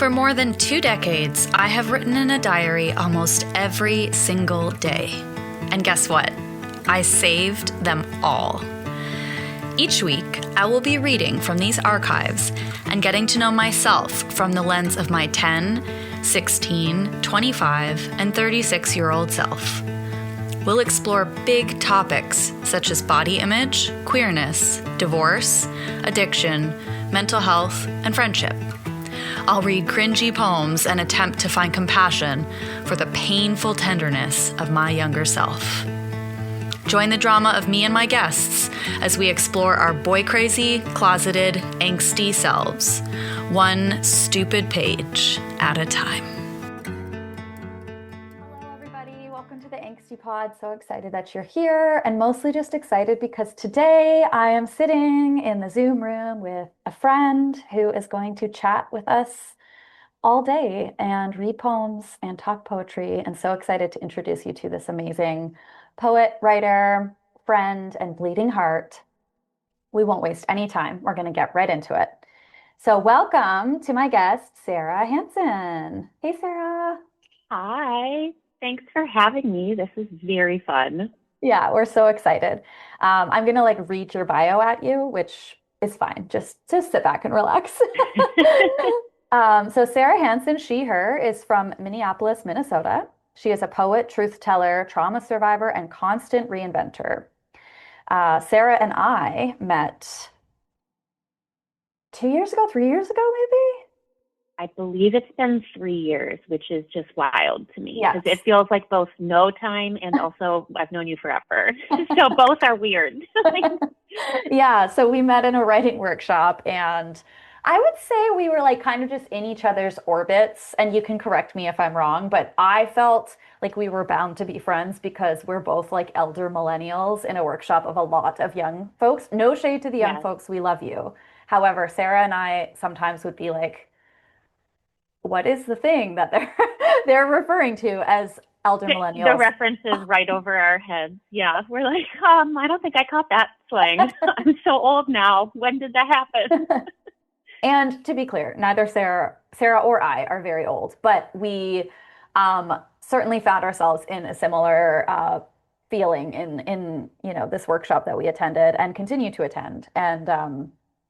For more than 2 decades, I have written in a diary almost every single day. And guess what? I saved them all. Each week, I will be reading from these archives and getting to know myself from the lens of my 10, 16, 25, and 36-year-old self. We'll explore big topics such as body image, queerness, divorce, addiction, mental health, and friendship. I'll read cringy poems and attempt to find compassion for the painful tenderness of my younger self. Join the drama of me and my guests as we explore our boy-crazy, closeted, angsty selves, one stupid page at a time. Hello, everybody. Welcome to the Angsty Pod. So excited that you're here, and mostly just excited because today I am sitting in the Zoom room with a friend who is going to chat with us all day and read poems and talk poetry. And so excited to introduce you to this amazing poet, writer, friend, and bleeding heart. We won't waste any time. We're going to get right into it. So welcome to my guest, Sarah Hanson. Hey, Sarah. Hi. Thanks for having me. This is very fun. Yeah, we're so excited. I'm going to read your bio at you, which is fine. Just sit back and relax. So Sarah Hanson, she, her, is from Minneapolis, Minnesota. She is a poet, truth teller, trauma survivor, and constant reinventor. Sarah and I met 2 years ago, 3 years ago, maybe? I believe it's been 3 years, which is just wild to me. Yes. Because it feels like both no time and also I've known you forever. So both are weird. Yeah, so we met in a writing workshop, and I would say we were kind of just in each other's orbits, and you can correct me if I'm wrong, but I felt like we were bound to be friends because we're both elder millennials in a workshop of a lot of young folks. No shade to the young folks, we love you. However, Sarah and I sometimes would be like, what is the thing that they're referring to as elder millennials? The references right over our heads. Yeah, we're like, I don't think I caught that slang. I'm so old now. When did that happen? And to be clear, neither Sarah or I are very old, but we certainly found ourselves in a similar feeling in this workshop that we attended and continue to attend. And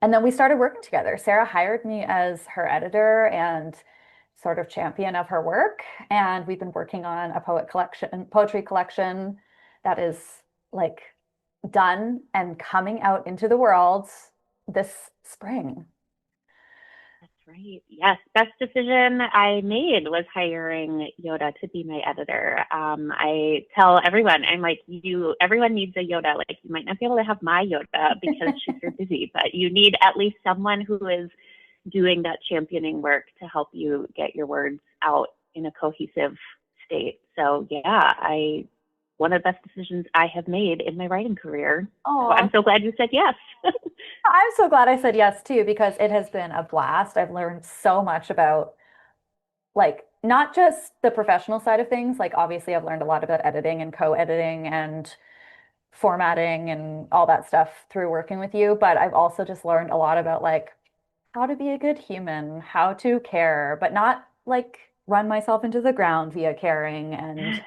then we started working together. Sarah hired me as her editor and sort of champion of her work, and we've been working on a poetry collection that is done and coming out into the world this spring. Right. Yes. Best decision I made was hiring Yoda to be my editor. I tell everyone, I'm like, everyone needs a Yoda. You might not be able to have my Yoda because she's very busy, but you need at least someone who is doing that championing work to help you get your words out in a cohesive state. So yeah, one of the best decisions I have made in my writing career. So I'm so glad you said yes. I'm so glad I said yes too, because it has been a blast. I've learned so much about not just the professional side of things. Obviously I've learned a lot about editing and co-editing and formatting and all that stuff through working with you. But I've also just learned a lot about how to be a good human, how to care, but not run myself into the ground via caring. And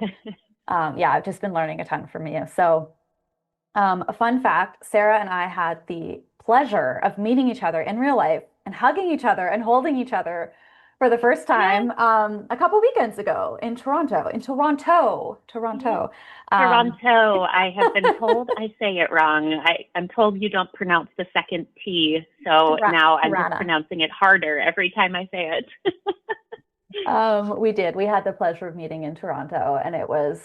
yeah, I've just been learning a ton from you. So a fun fact, Sarah and I had the pleasure of meeting each other in real life and hugging each other and holding each other for the first time a couple weekends ago in Toronto. Toronto. I have been told I say it wrong. I'm told you don't pronounce the second T, so now I'm just pronouncing it harder every time I say it. We did. We had the pleasure of meeting in Toronto, and it was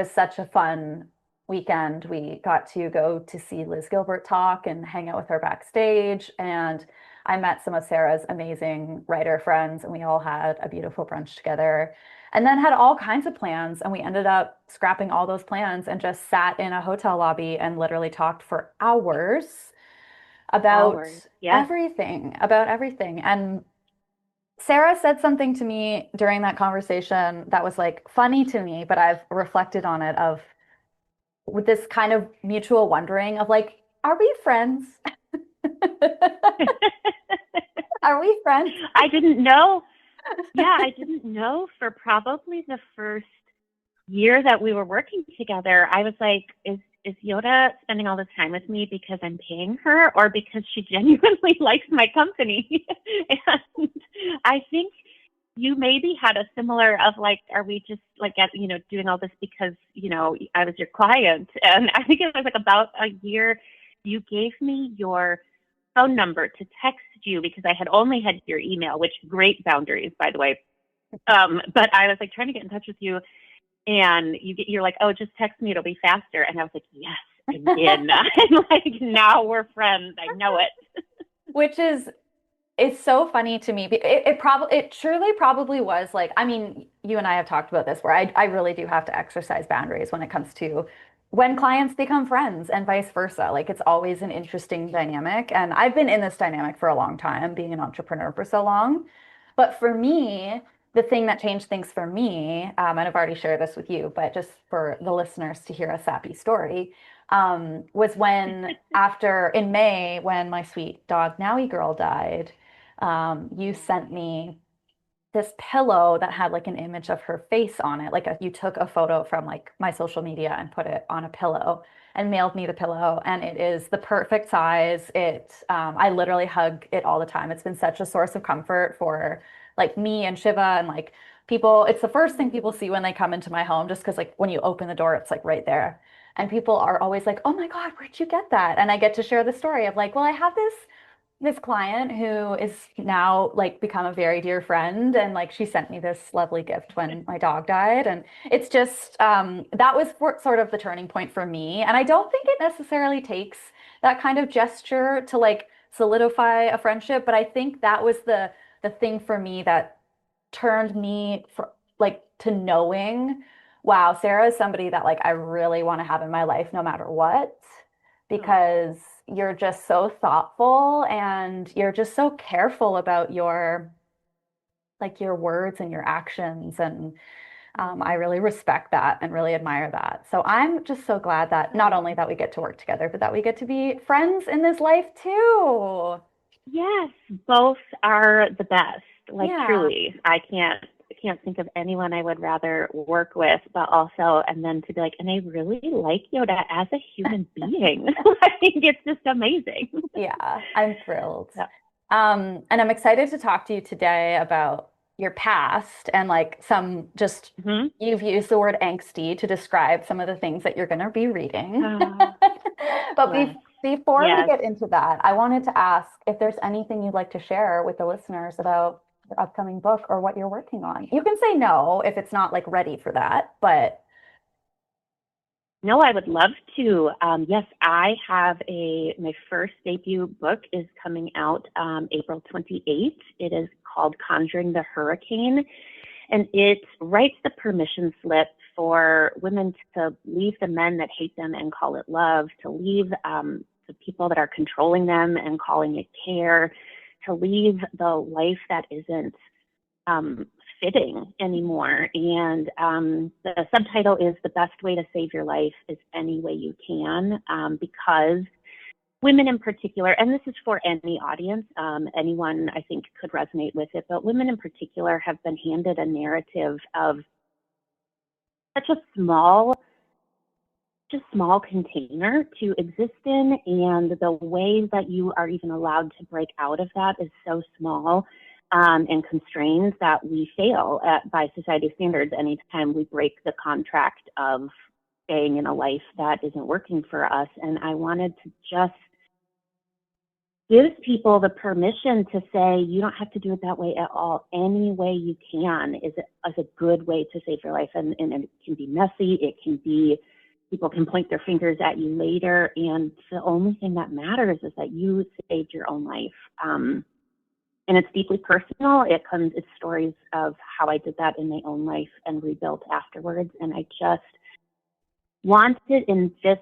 such a fun weekend. We got to go to see Liz Gilbert talk and hang out with her backstage, and I met some of Sarah's amazing writer friends, and we all had a beautiful brunch together, and then had all kinds of plans, and we ended up scrapping all those plans and just sat in a hotel lobby and literally talked for hours about everything. And Sarah said something to me during that conversation that was funny to me, but I've reflected on it with this kind of mutual wondering of are we friends? Are we friends? I didn't know. Yeah, I didn't know for probably the first year that we were working together. I was like, is Yoda spending all this time with me because I'm paying her or because she genuinely likes my company? And I think you maybe had a similar of like, are we just like, doing all this because, I was your client? And I think it was like about a year, you gave me your phone number to text you because I had only had your email, which great boundaries, by the way. But I was like trying to get in touch with you, and you're like, oh, just text me, it'll be faster. And I was like, yes, I did. And like, now we're friends. I know it. Which is, it's so funny to me. It truly probably was like, I mean, you and I have talked about this where I really do have to exercise boundaries when it comes to when clients become friends and vice versa. Like it's always an interesting dynamic. And I've been in this dynamic for a long time, being an entrepreneur for so long. But for me, the thing that changed things for me, and I've already shared this with you, but just for the listeners to hear a sappy story, was when after in May, when my sweet dog Nowie girl died, you sent me this pillow that had like an image of her face on it. Like you took a photo from like my social media and put it on a pillow and mailed me the pillow. And it is the perfect size. I literally hug it all the time. It's been such a source of comfort for like me and Shiva and like people. It's the first thing people see when they come into my home, just because like when you open the door, it's like right there. And people are always like, oh my God, where'd you get that? And I get to share the story of like, well, I have this client who is now like become a very dear friend, and like she sent me this lovely gift when my dog died, and it's just that was sort of the turning point for me. And I don't think it necessarily takes that kind of gesture to like solidify a friendship, but I think that was the thing for me that turned me for like to knowing, wow, Sarah is somebody that like I really want to have in my life no matter what, because you're just so thoughtful and you're just so careful about your like your words and your actions. And I really respect that and really admire that. So I'm just so glad that not only that we get to work together, but that we get to be friends in this life too. Yes, both are the best. Like Yeah. truly, I can't think of anyone I would rather work with, but also, and then to be like, and I really like Yoda as a human being. I think it's just amazing. Yeah, I'm thrilled. Yeah. And I'm excited to talk to you today about your past and like some just you've used the word angsty to describe some of the things that you're going to be reading. But Yes. before we Yes. get into that, I wanted to ask if there's anything you'd like to share with the listeners about your upcoming book or what you're working on. You can say no if it's not like ready for that, but No, I would love to. Yes, I have my first debut book is coming out April 28th. It is called Conjuring the Hurricane, and it writes the permission slip for women to leave the men that hate them and call it love, to leave the people that are controlling them and calling it care, to leave the life that isn't fitting anymore. And the subtitle is The Best Way to Save Your Life is Any Way You Can, because women in particular, and this is for any audience, anyone I think could resonate with it, but women in particular have been handed a narrative of such a small container to exist in, and the ways that you are even allowed to break out of that is so small and constrained that we fail by society standards anytime we break the contract of staying in a life that isn't working for us. And I wanted to just give people the permission to say, you don't have to do it that way at all. Any way you can is a good way to save your life. And it can be messy. It can be, people can point their fingers at you later. And the only thing that matters is that you saved your own life. And it's deeply personal. It's stories of how I did that in my own life and rebuilt afterwards. And I just wanted in this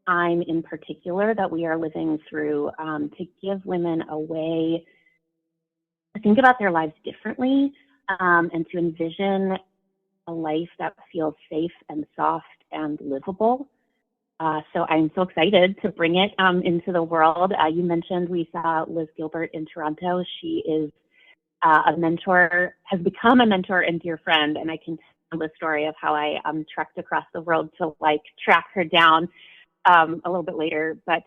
time in particular that we are living through to give women a way to think about their lives differently and to envision a life that feels safe and soft and livable. So I'm so excited to bring it into the world. You mentioned we saw Liz Gilbert in Toronto. She is a mentor, has become a mentor and dear friend, and I can tell the story of how I trekked across the world to like track her down a little bit later. But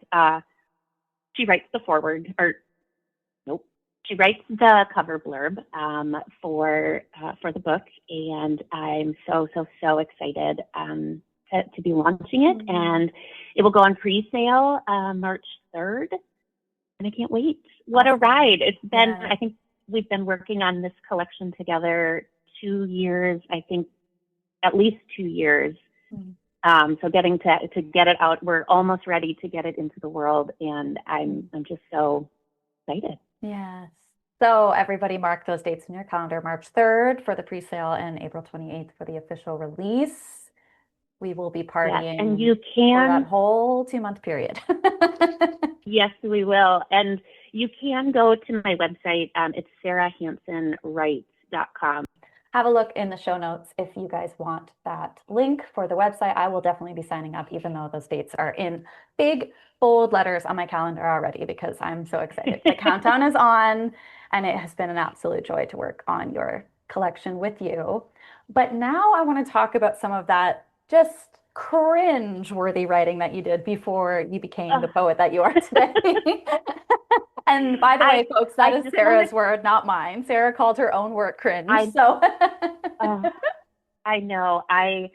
she writes the foreword, or nope, she writes the cover blurb for the book, and I'm so excited to be launching it, and it will go on pre-sale March 3rd, and I can't wait. What a ride. It's been, I think we've been working on this collection together 2 years, I think at least 2 years. So getting to get it out, we're almost ready to get it into the world, and I'm just so excited. Yes. So everybody mark those dates in your calendar, March 3rd for the pre-sale and April 28th for the official release. We will be partying and you can, for that whole 2-month period. Yes, we will. And you can go to my website. It's sarahhansonwrites.com. Have a look in the show notes if you guys want that link for the website. I will definitely be signing up, even though those dates are in big, bold letters on my calendar already, because I'm so excited. The countdown is on, and it has been an absolute joy to work on your collection with you. But now I want to talk about some of that just cringe-worthy writing that you did before you became the poet that you are today. And by the way, folks, that is Sarah's word, not mine. Sarah called her own work cringe. I know. I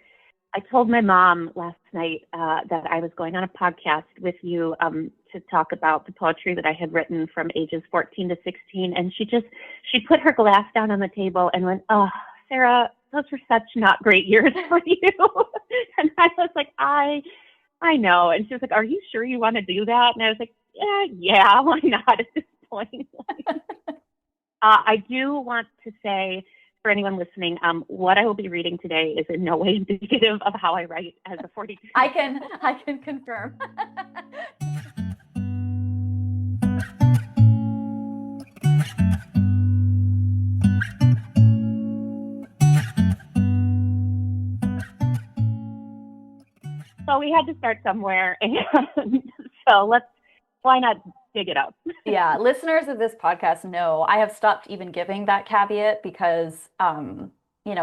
told my mom last night that I was going on a podcast with you to talk about the poetry that I had written from ages 14 to 16. And she put her glass down on the table and went, "Oh, Sarah, those were such not great years for you." And I was like, I know. And she was like, "Are you sure you want to do that?" And I was like, yeah, why not at this point? I do want to say, for anyone listening, what I will be reading today is in no way indicative of how I write as a 42. I can confirm. So we had to start somewhere, and so why not dig it up? Yeah, listeners of this podcast know I have stopped even giving that caveat because,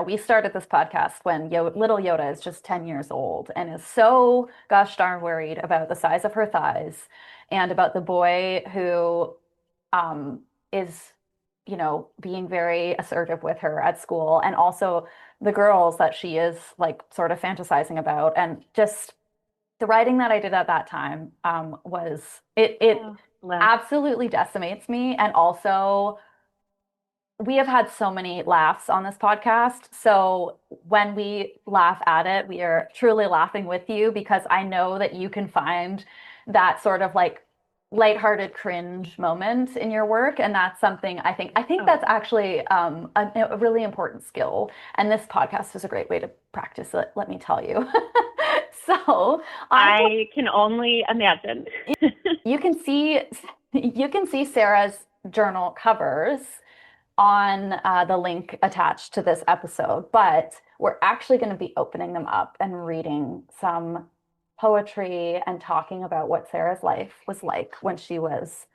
we started this podcast when little Yoda is just 10 years old and is so gosh darn worried about the size of her thighs and about the boy who is, being very assertive with her at school, and also the girls that she is like sort of fantasizing about. And just the writing that I did at that time was it absolutely decimates me. And also, we have had so many laughs on this podcast. So when we laugh at it, we are truly laughing with you, because I know that you can find that sort of like lighthearted cringe moment in your work. And that's something I think that's actually a really important skill. And this podcast is a great way to practice it, let me tell you. So I can only imagine. You can see Sarah's journal covers on the link attached to this episode, but we're actually going to be opening them up and reading some poetry and talking about what Sarah's life was like when she was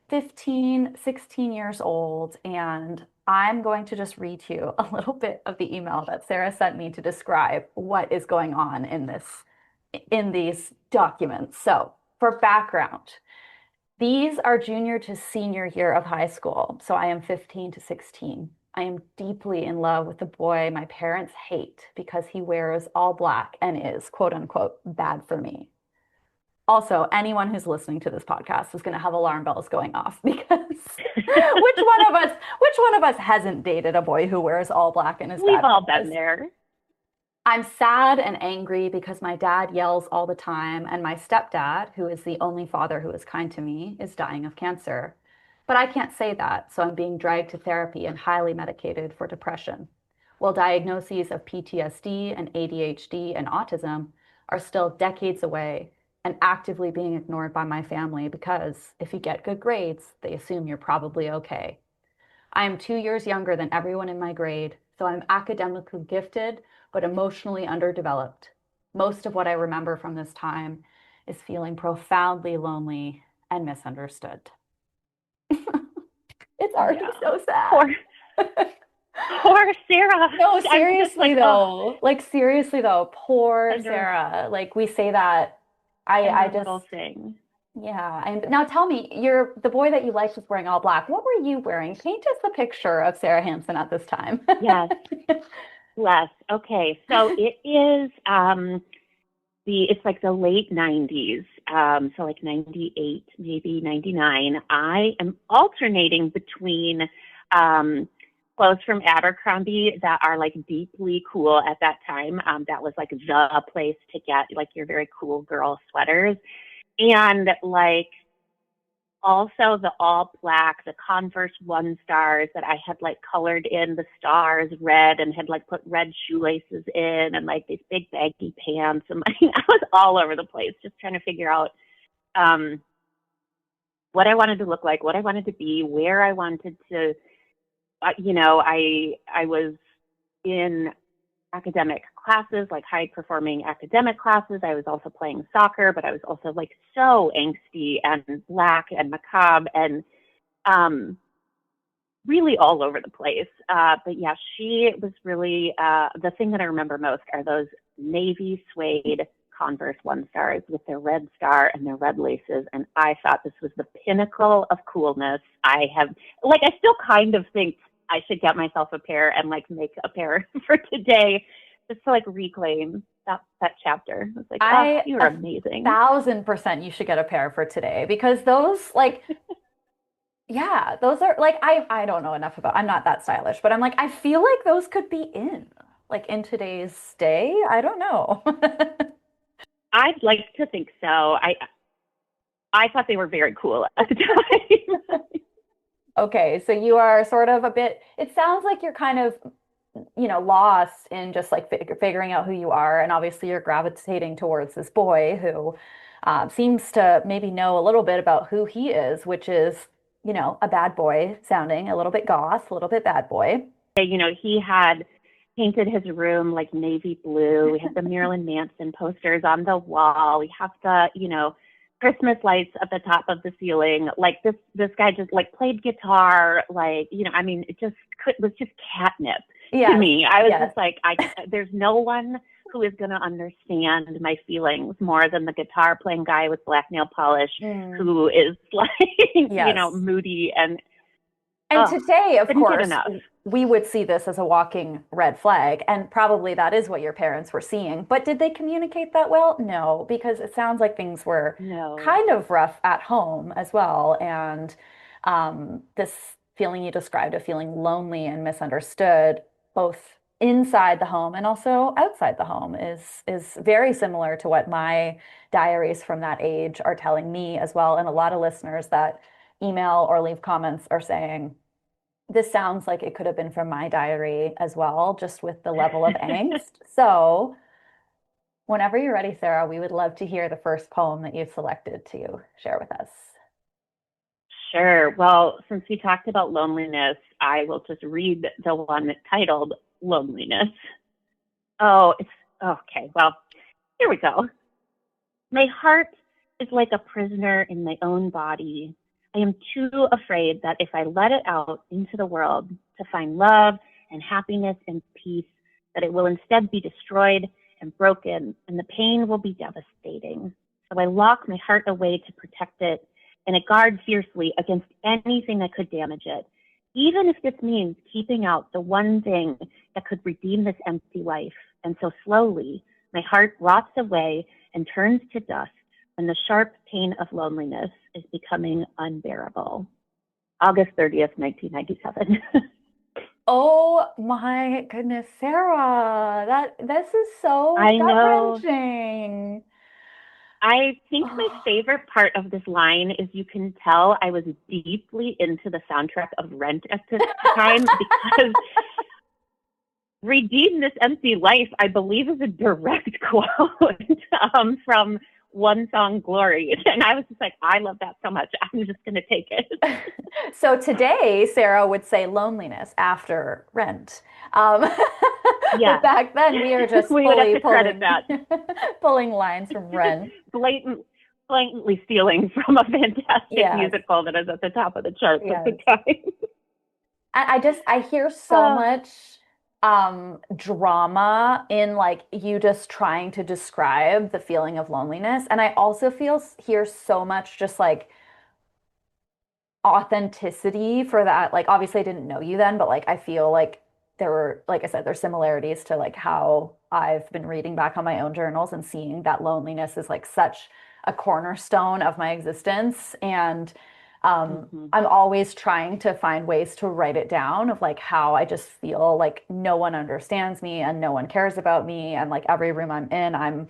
15, 16 years old. And I'm going to just read to you a little bit of the email that Sarah sent me to describe what is going on in these documents. So for background, these are junior to senior year of high school. So I am 15 to 16. I am deeply in love with the boy my parents hate because he wears all black and is, quote unquote, bad for me. Also, anyone who's listening to this podcast is going to have alarm bells going off, because which one of us hasn't dated a boy who wears all black and is bad? We've all been there. I'm sad and angry because my dad yells all the time, and my stepdad, who is the only father who is kind to me, is dying of cancer. But I can't say that, so I'm being dragged to therapy and highly medicated for depression. While diagnoses of PTSD and ADHD and autism are still decades away and actively being ignored by my family, because if you get good grades, they assume you're probably okay. I am 2 years younger than everyone in my grade, so I'm academically gifted, but emotionally underdeveloped. Most of what I remember from this time is feeling profoundly lonely and misunderstood. It's already so sad. Poor Sarah. No, seriously though. Like seriously though, poor Sarah. Like we say that. I just little thing. Yeah. And now tell me, the boy that you liked was wearing all black. What were you wearing? Paint us a picture of Sarah Hanson at this time. Yes. Yes. Okay. So it is it's like the late 90s. So like 98, maybe 99. I am alternating between clothes from Abercrombie that are like deeply cool at that time. That was like the place to get like your very cool girl sweaters. And like also the all black, the Converse 1-stars that I had like colored in the stars red and had like put red shoelaces in, and like these big baggy pants. And like I was all over the place just trying to figure out what I wanted to look like, what I wanted to be, where I wanted to, I was in academic classes, like high performing academic classes. I was also playing soccer, but I was also like so angsty and black and macabre and really all over the place. But yeah, she was really, the thing that I remember most are those navy suede Converse 1-stars with their red star and their red laces. And I thought this was the pinnacle of coolness. I still kind of think I should get myself a pair and like make a pair for today just to like reclaim that chapter. It's like, you were amazing. 1,000% you should get a pair for today, because those like, yeah, those are like, I don't know enough I'm not that stylish, but I'm like, I feel like those could be in today's day. I don't know. I'd like to think so. I thought they were very cool at the time. Okay, so you are sort of it sounds like you're kind of, lost in just like figuring out who you are. And obviously you're gravitating towards this boy who seems to maybe know a little bit about who he is, which is, a bad boy sounding, a little bit goth, a little bit bad boy. He had painted his room like navy blue. We had the Marilyn Manson posters on the wall. We have the, Christmas lights at the top of the ceiling. Like this guy just like played guitar, like, it was just catnip to me. I was just like, there's no one who is going to understand my feelings more than the guitar playing guy with black nail polish who is like, moody and today, of course, we would see this as a walking red flag, and probably that is what your parents were seeing. But did they communicate that well? No, because it sounds like things were kind of rough at home as well. And this feeling you described of feeling lonely and misunderstood, both inside the home and also outside the home, is very similar to what my diaries from that age are telling me as well. And a lot of listeners that email or leave comments are saying, this sounds like it could have been from my diary as well, just with the level of angst. So whenever you're ready, Sarah, we would love to hear the first poem that you've selected to share with us. Sure. Well, since we talked about loneliness, I will just read the one titled Loneliness. Oh, it's okay. Well, here we go. My heart is like a prisoner in my own body. I am too afraid that if I let it out into the world to find love and happiness and peace, that it will instead be destroyed and broken, and the pain will be devastating. So I lock my heart away to protect it, and I guard fiercely against anything that could damage it, even if this means keeping out the one thing that could redeem this empty life. And so slowly, my heart rots away and turns to dust when the sharp pain of loneliness is becoming unbearable. August 30th, 1997. Oh my goodness, Sarah, this is so gut-wrenching. I think my favorite part of this line is you can tell I was deeply into the soundtrack of Rent at this time because redeem this empty life, I believe, is a direct quote from One Song Glory. And I was just like, I love that so much. I'm just going to take it. So today, Sarah would say loneliness after Rent. Yeah. Back then, we were just we fully would have to credit that. pulling lines from Rent. Blatant. blatantly stealing from a fantastic Yes. musical that is at the top of the charts at the Yes. time. I hear so much drama in like you just trying to describe the feeling of loneliness. And I also hear so much just like authenticity for that. Like obviously I didn't know you then, but like I feel like there were, like I said, there's similarities to like how I've been reading back on my own journals and seeing that loneliness is like such a cornerstone of my existence. And I'm always trying to find ways to write it down of like how I just feel like no one understands me and no one cares about me. And like every room I'm in, I'm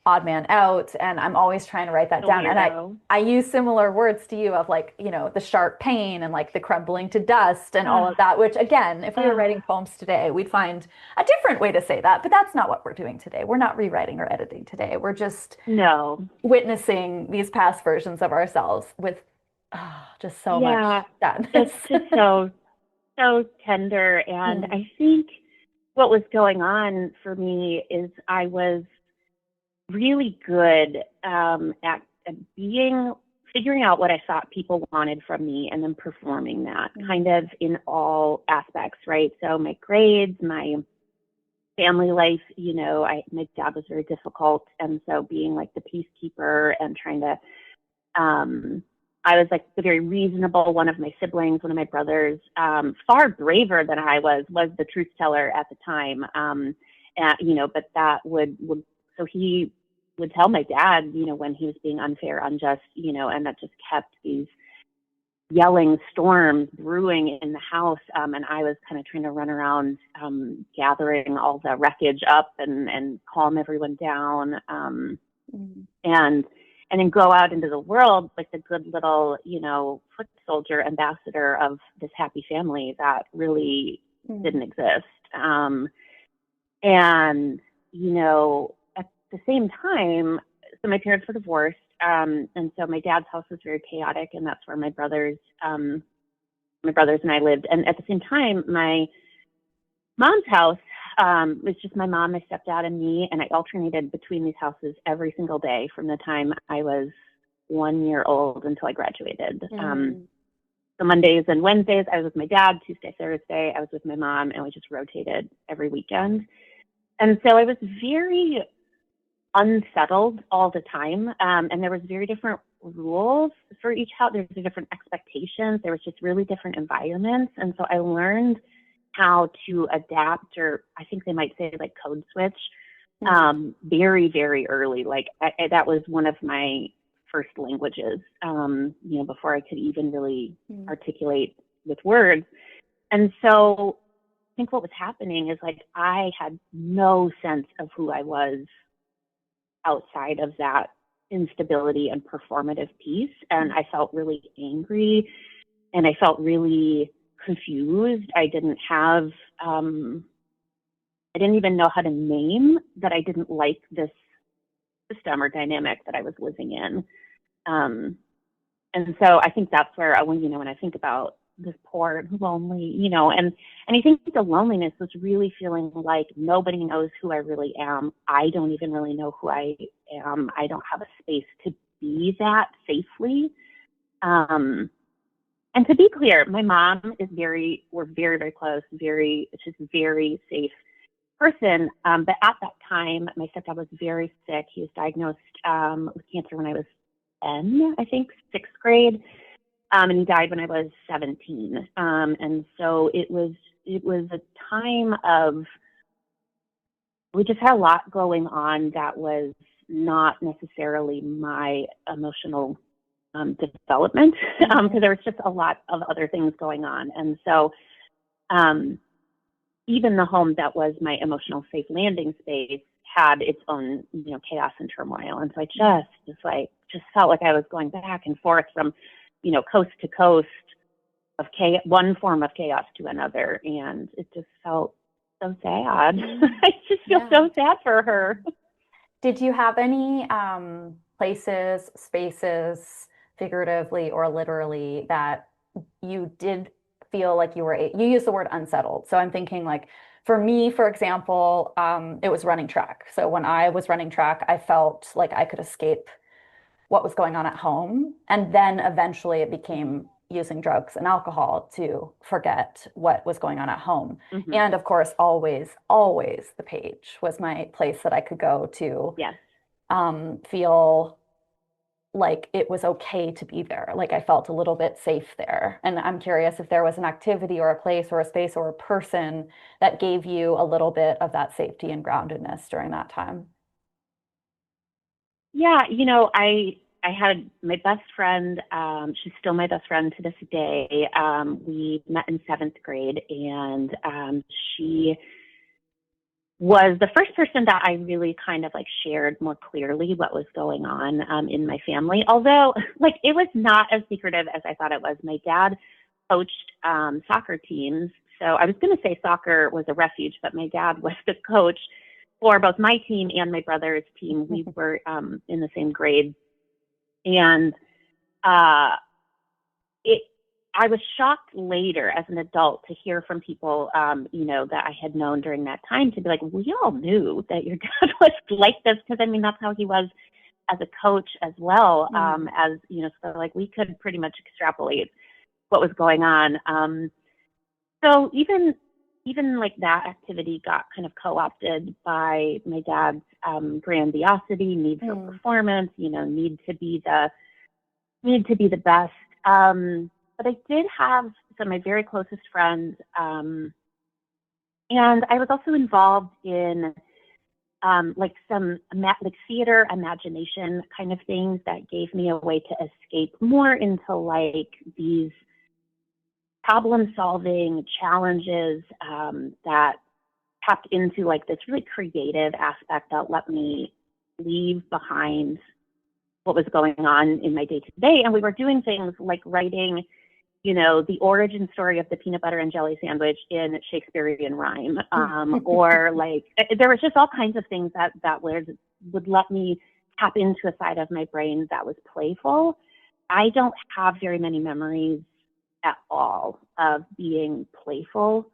odd man out. And I'm always trying to write that A down. And weirdo. I use similar words to you of like, you know, the sharp pain and like the crumbling to dust and all Uh, of that, which again, if we were uh, writing poems today, we'd find a different way to say that. But that's not what we're doing today. We're not rewriting or editing today. We're just no. witnessing these past versions of ourselves with just so much Yeah, sadness. it's just so tender. And Mm, I think what was going on for me is I was really good at figuring out what I thought people wanted from me and then performing that kind of in all aspects, right? So my grades, my family life, my dad was very difficult. And so being like the peacekeeper and trying to, I was like the very reasonable one of my siblings, one of my brothers, far braver than I was the truth teller at the time. But that so he would tell my dad, when he was being unfair, unjust, and that just kept these yelling storms brewing in the house. And I was kind of trying to run around, gathering all the wreckage up and calm everyone down. mm, And then go out into the world like the good little, foot soldier ambassador of this happy family that really didn't exist. And, at the same time, so my parents were divorced. And so my dad's house was very chaotic, and that's where my brothers and I lived. And at the same time, my mom's house was just my mom, my stepdad, and me. And I alternated between these houses every single day from the time I was 1 year old until I graduated. So Mondays and Wednesdays, I was with my dad. Tuesday, Thursday, I was with my mom, and we just rotated every weekend. And so I was very unsettled all the time. And there was very different rules for each house. There's different expectations. There was just really different environments. And so I learned how to adapt, or I think they might say like code switch, very, very early. Like that was one of my first languages, before I could even really articulate with words. And so I think what was happening is like I had no sense of who I was outside of that instability and performative piece. And I felt really angry and I felt really confused. I didn't even know how to name that I didn't like this system or dynamic that I was living in. And so I think that's where when I think about this poor, lonely, and I think the loneliness was really feeling like nobody knows who I really am. I don't even really know who I am. I don't have a space to be that safely. And to be clear, my mom we're very, very close, she's a very safe person. But at that time, my stepdad was very sick. He was diagnosed with cancer when I was 10, I think, sixth grade. And he died when I was 17. And so it was a time of, we just had a lot going on that was not necessarily my emotional development, because there was just a lot of other things going on. And so even the home that was my emotional safe landing space had its own, chaos and turmoil. And so I just felt like I was going back and forth from, coast to coast of one form of chaos to another. And it just felt so sad. I just feel so sad for her. Did you have any places, spaces, figuratively or literally, that you did feel like you used the word unsettled? So I'm thinking like, for me, for example, it was running track. So when I was running track, I felt like I could escape what was going on at home. And then eventually it became using drugs and alcohol to forget what was going on at home. Mm-hmm. And of course, always, always the page was my place that I could go to Yes. feel like it was okay to be there. Like I felt a little bit safe there. And I'm curious if there was an activity or a place or a space or a person that gave you a little bit of that safety and groundedness during that time. Yeah, I had my best friend, she's still my best friend to this day. We met in 7th grade, and she was the first person that I really kind of like shared more clearly what was going on in my family. Although, like, it was not as secretive as I thought it was. My dad coached soccer teams. So I was going to say soccer was a refuge, but my dad was the coach for both my team and my brother's team. We were in the same grade. And I was shocked later as an adult to hear from people, that I had known during that time, to be like, we all knew that your dad was like this, because I mean, that's how he was as a coach as well. So like we could pretty much extrapolate what was going on. So even like that activity got kind of co-opted by my dad's grandiosity, need for performance, need to be the best. But I did have some of my very closest friends, and I was also involved in like some like theater imagination kind of things that gave me a way to escape more into like these problem-solving challenges that tapped into like this really creative aspect that let me leave behind what was going on in my day-to-day. And we were doing things like writing, the origin story of the peanut butter and jelly sandwich in Shakespearean rhyme, or like there was just all kinds of things that would let me tap into a side of my brain that was playful. I don't have very many memories at all of being playful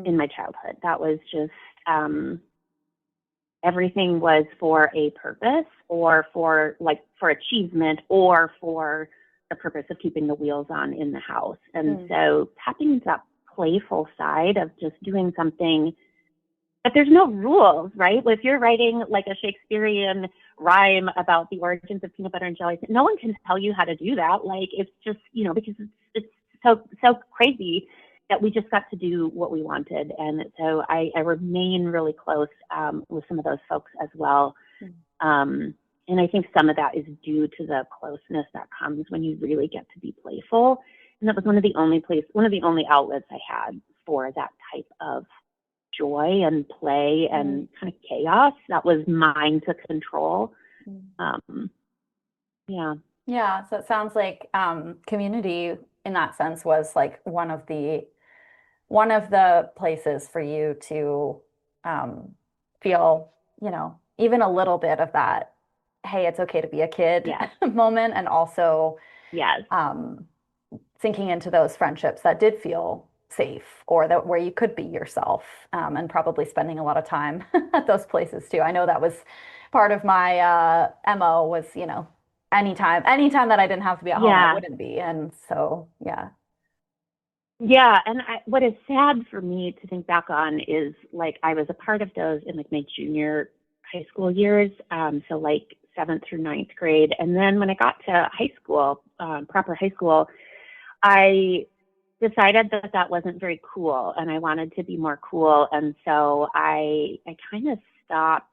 in my childhood. That was just everything was for a purpose, or for achievement, or for the purpose of keeping the wheels on in the house. And so tapping into that playful side of just doing something, but there's no rules, right? If you're writing like a Shakespearean rhyme about the origins of peanut butter and jelly, no one can tell you how to do that. Like, it's just, because it's so crazy that we just got to do what we wanted. And so I remain really close with some of those folks as well. And I think some of that is due to the closeness that comes when you really get to be playful. And that was one of the only outlets I had for that type of joy and play and kind of chaos that was mine to control. Yeah. So it sounds like community in that sense was like one of the places for you to feel, even a little bit of that, hey, it's okay to be a kid moment. And also sinking into those friendships that did feel safe, or that where you could be yourself, and probably spending a lot of time at those places too. I know that was part of my MO was, anytime that I didn't have to be at home, I wouldn't be. And so, Yeah, and what is sad for me to think back on is like I was a part of those in like my junior high school years, so like 7th through 9th grade, and then when I got to high school, proper high school, I decided that wasn't very cool, and I wanted to be more cool, and so I kind of stopped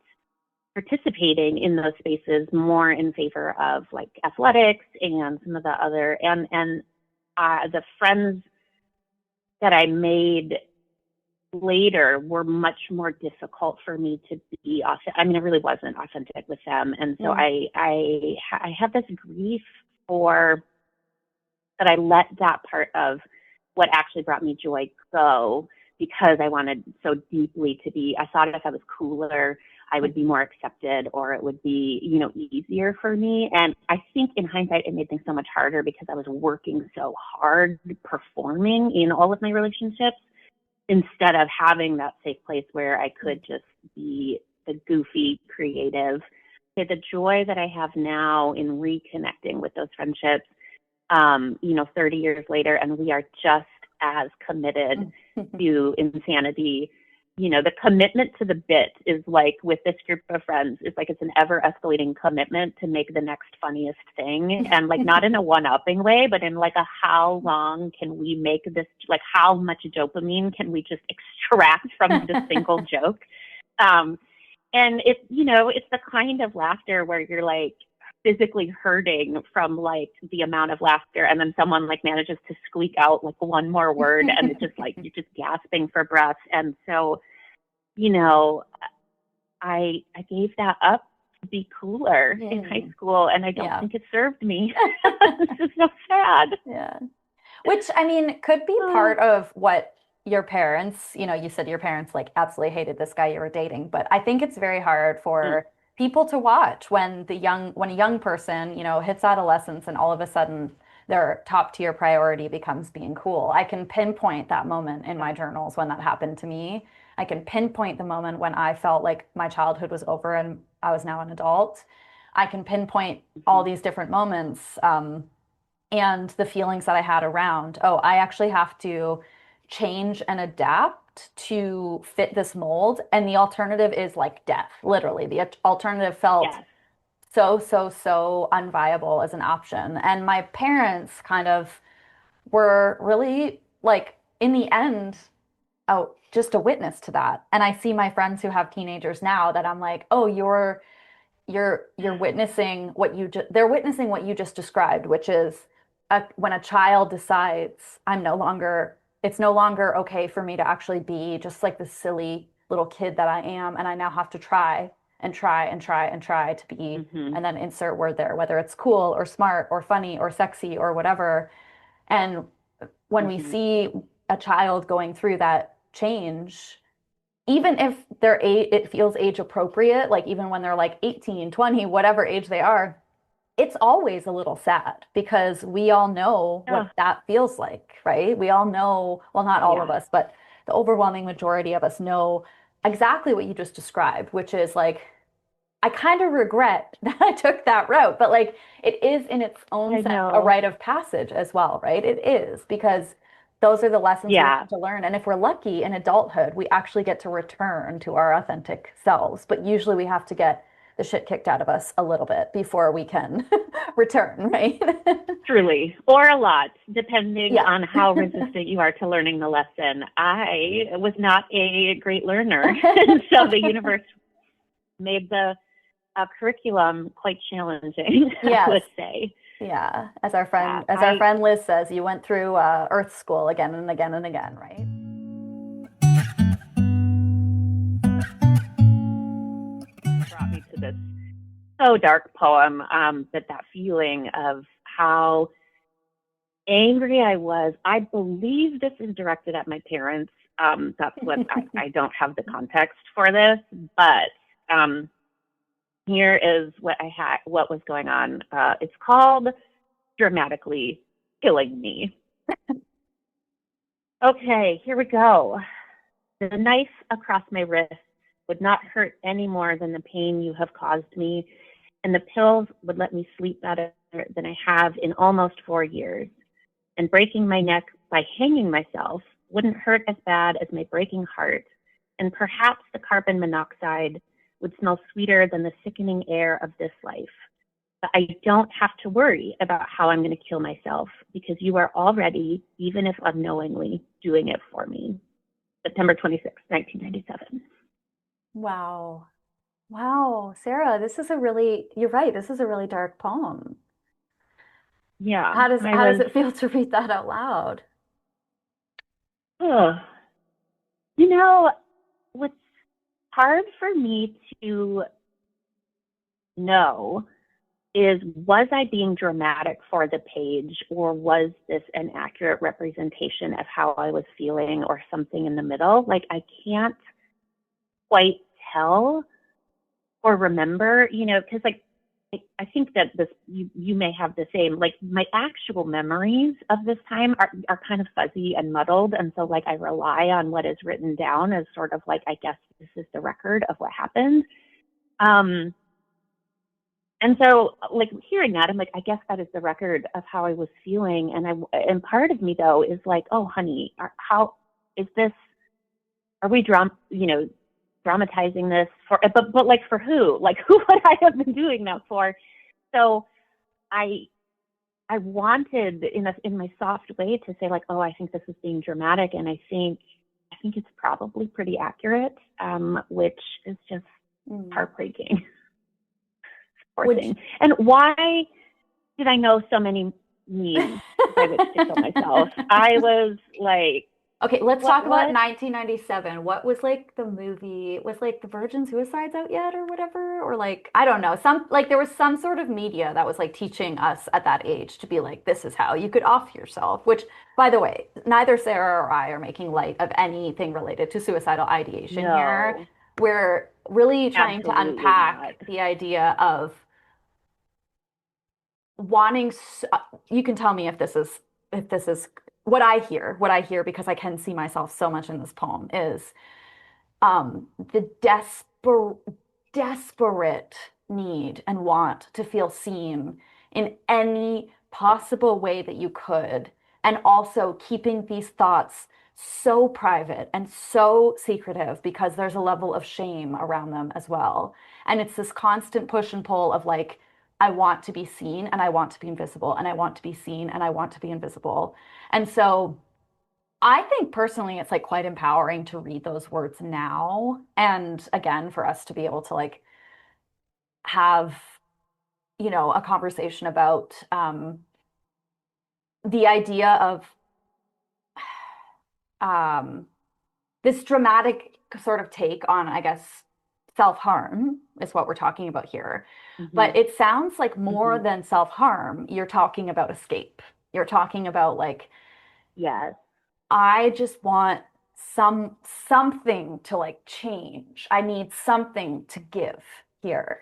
participating in those spaces more in favor of like athletics and some of the other and the friends that I made later were much more difficult for me to be authentic. I mean, I really wasn't authentic with them. And so I have this grief for that I let that part of what actually brought me joy go, because I wanted so deeply to be, I thought if I was cooler, I would be more accepted, or it would be, easier for me. And I think in hindsight, it made things so much harder because I was working so hard performing in all of my relationships instead of having that safe place where I could just be the goofy, creative, say the joy that I have now in reconnecting with those friendships, 30 years later, and we are just as committed to insanity. The commitment to the bit is like, with this group of friends, it's like it's an ever escalating commitment to make the next funniest thing. And like, not in a one-upping way, but in like a, how long can we make this, like how much dopamine can we just extract from this single joke? And it's, it's the kind of laughter where you're like physically hurting from like the amount of laughter, and then someone like manages to squeak out like one more word, and it's just like you're just gasping for breath. And so, I gave that up to be cooler in high school, and I don't think it served me. This is so sad. Yeah. Which, I mean, could be part of what your parents, you said your parents like absolutely hated this guy you were dating, but I think it's very hard for people to watch when a young person, hits adolescence and all of a sudden their top tier priority becomes being cool. I can pinpoint that moment in my journals when that happened to me. I can pinpoint the moment when I felt like my childhood was over and I was now an adult. I can pinpoint all these different moments, and the feelings that I had around, I actually have to change and adapt to fit this mold. And the alternative is like death, literally. The alternative felt so unviable as an option. And my parents kind of were really like, in the end, just a witness to that. And I see my friends who have teenagers now that I'm like, you're witnessing what they're witnessing what you just described, which is when a child decides it's no longer okay for me to actually be just like the silly little kid that I am, and I now have to try to be, and then insert word there, whether it's cool or smart or funny or sexy or whatever. And when we see a child going through that change, even if it feels age appropriate, like even when they're like 18, 20, whatever age they are, it's always a little sad because we all know what that feels like, right? We all know, well, not all of us, but the overwhelming majority of us know exactly what you just described, which is like, I kind of regret that I took that route, but like it is in its own sense a rite of passage as well, right? It is, because those are the lessons we have to learn. And if we're lucky in adulthood, we actually get to return to our authentic selves. But usually we have to get the shit kicked out of us a little bit before we can return, right? Truly. Or a lot, depending on how resistant you are to learning the lesson. I was not a great learner. So the universe made the curriculum quite challenging, let's say. Yeah, as our friend Liz says, you went through Earth School again and again and again, right? Brought me to this so dark poem, that feeling of how angry I was. I believe this is directed at my parents. That's what I don't have the context for this, but here is what was going on. It's called Dramatically Killing Me. Okay, here we go. The knife across my wrist would not hurt any more than the pain you have caused me, and the pills would let me sleep better than I have in almost 4 years. And breaking my neck by hanging myself wouldn't hurt as bad as my breaking heart, and perhaps the carbon monoxide would smell sweeter than the sickening air of this life. But I don't have to worry about how I'm going to kill myself, because you are already, even if unknowingly, doing it for me. September 26, 1997. Wow. Sarah, you're right, this is a really dark poem. Yeah. How does it feel to read that out loud? What's hard for me to know is, was I being dramatic for the page, or was this an accurate representation of how I was feeling, or something in the middle? Like, I can't quite tell or remember, because like, I think that you may have the same, like my actual memories of this time are kind of fuzzy and muddled. And so like, I rely on what is written down as sort of like, I guess this is the record of what happened. And so, like, hearing that, I'm like, I guess that is the record of how I was feeling. And part of me though is like, oh, honey, how is this? Are we dramatizing this for? But like, for who? Like, who would I have been doing that for? So I wanted in my soft way to say like, oh, I think this is being dramatic, and I think it's probably pretty accurate, which is just heartbreaking. Poor thing. And why did I know so many memes by which to kill myself? I was like, okay, let's talk about 1997. What was like the movie? Was like The Virgin Suicides out yet or whatever? Or like, I don't know. There was some sort of media that was like teaching us at that age to be like, this is how you could off yourself, which, by the way, neither Sarah or I are making light of anything related to suicidal ideation here. We're really trying to unpack the idea of wanting, you can tell me if this is what I hear, because I can see myself so much in this poem, is the desperate need and want to feel seen in any possible way that you could, and also keeping these thoughts so private and so secretive because there's a level of shame around them as well. And it's this constant push and pull of like, I want to be seen and I want to be invisible, and I want to be seen and I want to be invisible. And so I think personally it's like quite empowering to read those words now. And again, for us to be able to like have, a conversation about the idea of this dramatic sort of take on, I guess, self-harm is what we're talking about here. But it sounds like more than self-harm, you're talking about escape. You're talking about like, yes, I just want something to like change. I need something to give here,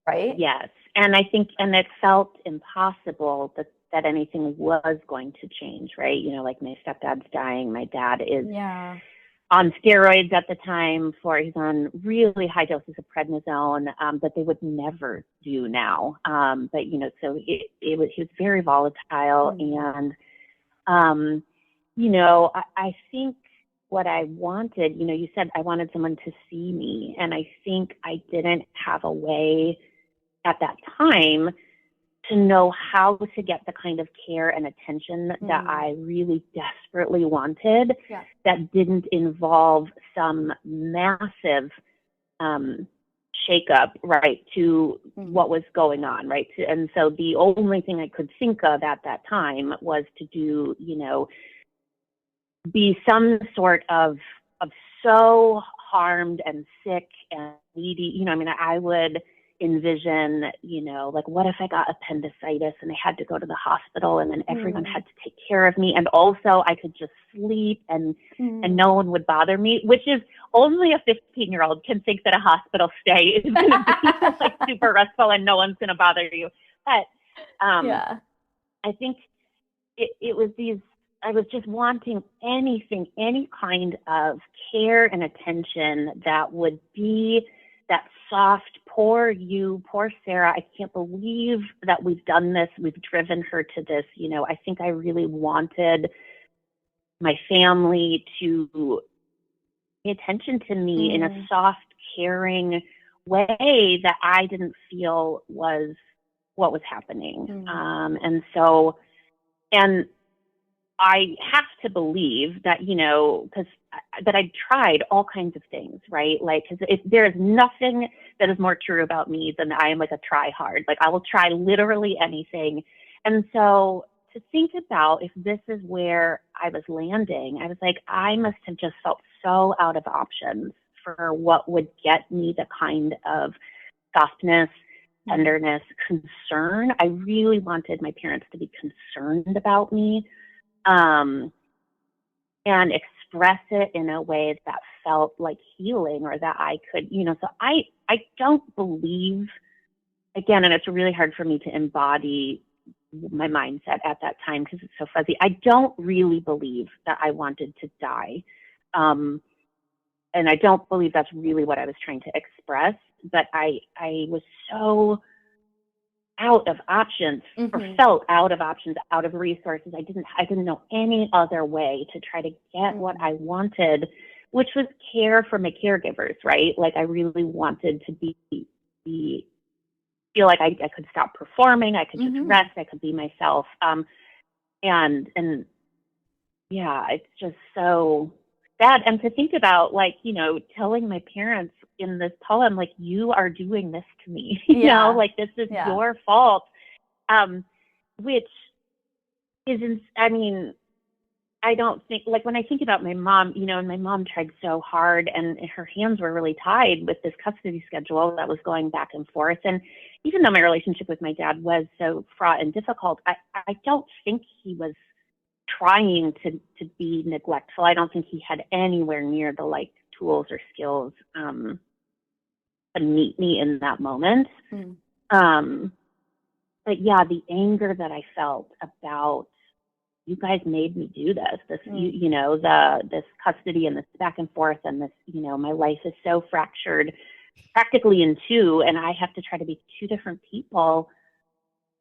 right? Yes. And I think, and it felt impossible that anything was going to change, right? Like my stepdad's dying. My dad is on steroids at the time he's on really high doses of prednisone, that they would never do now. But, so he was very volatile. And, I think what I wanted, you said I wanted someone to see me. And I think I didn't have a way at that time to know how to get the kind of care and attention that I really desperately wanted, that didn't involve some massive shakeup, right, to what was going on, right? And so the only thing I could think of at that time was to do, be some sort of so harmed and sick and needy, I would envision, like, what if I got appendicitis and I had to go to the hospital and then everyone had to take care of me, and also I could just sleep and no one would bother me, which is only a 15-year-old can think that a hospital stay is going to be like super restful and no one's going to bother you. But I think it was I was just wanting anything, any kind of care and attention that would be that soft, poor Sarah, I can't believe that we've done this. We've driven her to this. I think I really wanted my family to pay attention to me in a soft, caring way that I didn't feel was what was happening. And I have to believe that, that I tried all kinds of things, right? Like, because there is nothing that is more true about me than I am like a try hard. Like, I will try literally anything. And so to think about if this is where I was landing, I was like, I must have just felt so out of options for what would get me the kind of softness, tenderness, concern. I really wanted my parents to be concerned about me. And express it in a way that felt like healing, or that I could, so I don't believe, again, and it's really hard for me to embody my mindset at that time because it's so fuzzy. I don't really believe that I wanted to die. And I don't believe that's really what I was trying to express, but I was so out of options or felt out of options, out of resources. I didn't know any other way to try to get what I wanted, which was care for my caregivers, right? Like I really wanted to feel like I could stop performing. I could just rest. I could be myself. And yeah, it's just so sad. And to think about, like, you know, telling my parents in this poem, like, you are doing this to me, you know, like this is your fault. Which isn't, I mean, I don't think, like, when I think about my mom, you know, and my mom tried so hard and her hands were really tied with this custody schedule that was going back and forth. And even though my relationship with my dad was so fraught and difficult, I don't think he was trying to be neglectful. I don't think he had anywhere near the like tools or skills to meet me in that moment. But yeah, the anger that I felt about, you guys made me do this, you know, this custody and this back and forth and this, you know, my life is so fractured practically in two, and I have to try to be two different people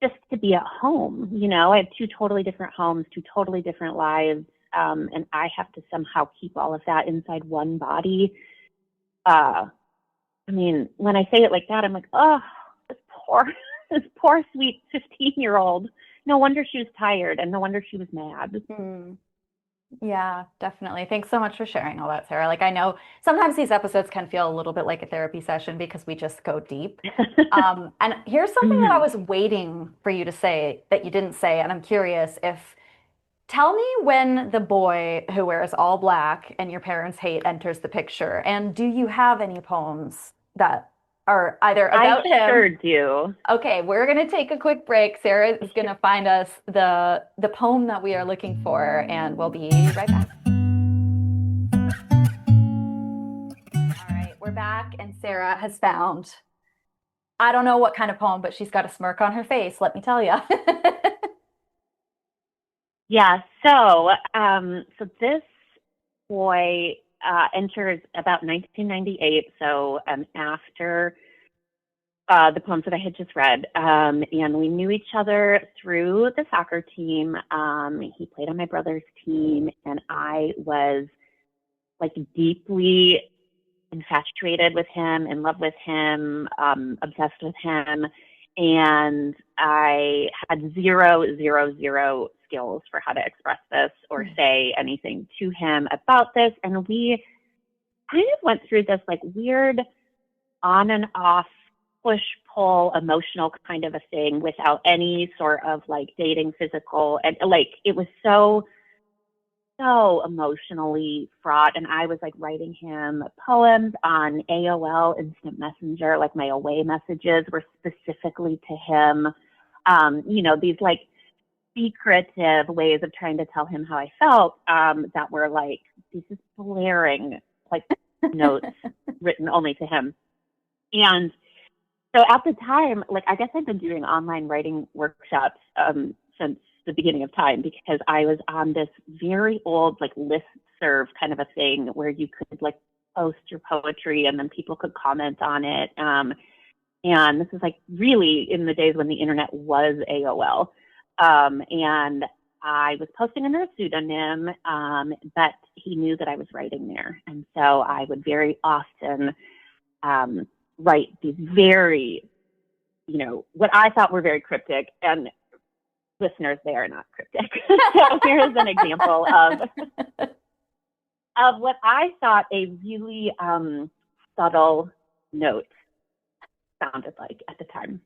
just to be at home. You know, I have two totally different homes, two totally different lives. And I have to somehow keep all of that inside one body. I mean, when I say it like that, I'm like, oh, this poor sweet 15-year-old. No wonder she was tired and no wonder she was mad. Yeah, definitely. Thanks so much for sharing all that, Sarah. Like, I know sometimes these episodes can feel a little bit like a therapy session because we just go deep. And here's something that I was waiting for you to say that you didn't say, and I'm curious if, tell me when the boy who wears all black and your parents hate enters the picture, and do you have any poems that are either about him? I sure do. Okay, we're going to take a quick break. Sarah is going to find us the poem that we are looking for, and we'll be right back. All right, we're back, and Sarah has found, I don't know what kind of poem, but she's got a smirk on her face, let me tell you. Yeah, so this boy enters about 1998, so after the poems that I had just read, and we knew each other through the soccer team. He played on my brother's team, and I was like deeply infatuated with him, in love with him, obsessed with him, and I had zero skills for how to express this or say anything to him about this. And we kind of went through this like weird on and off push pull emotional kind of a thing without any sort of like dating physical, and like it was so emotionally fraught. And I was like writing him poems on AOL Instant Messenger, like my away messages were specifically to him. You know, these like secretive ways of trying to tell him how I felt, that were like, these is blaring like notes written only to him. And so at the time, like, I guess I've been doing online writing workshops since the beginning of time, because I was on this very old, like, listserv kind of a thing where you could, like, post your poetry and then people could comment on it. And this is, like, really in the days when the internet was AOL. And I was posting under a pseudonym, but he knew that I was writing there. And so I would very often write these very, you know, what I thought were very cryptic, and listeners, they are not cryptic. So here's an example of what I thought a really subtle note sounded like at the time.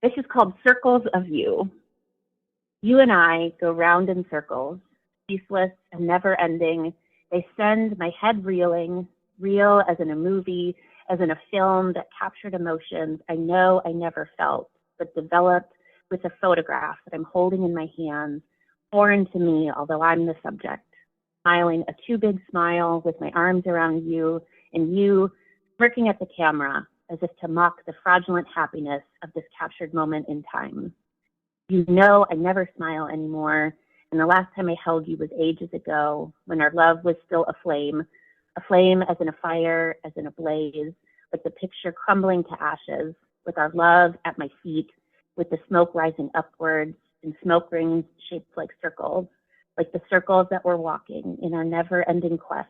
This is called Circles of You. You and I go round in circles, ceaseless and never ending. They send my head reeling, real as in a movie, as in a film that captured emotions I know I never felt, but developed with a photograph that I'm holding in my hands, foreign to me, although I'm the subject, smiling a too big smile with my arms around you, and you smirking at the camera as if to mock the fraudulent happiness of this captured moment in time. You know I never smile anymore, and the last time I held you was ages ago, when our love was still a flame as in a fire, as in a blaze, like the picture crumbling to ashes, with our love at my feet, with the smoke rising upwards in smoke rings shaped like the circles that we're walking in our never-ending quest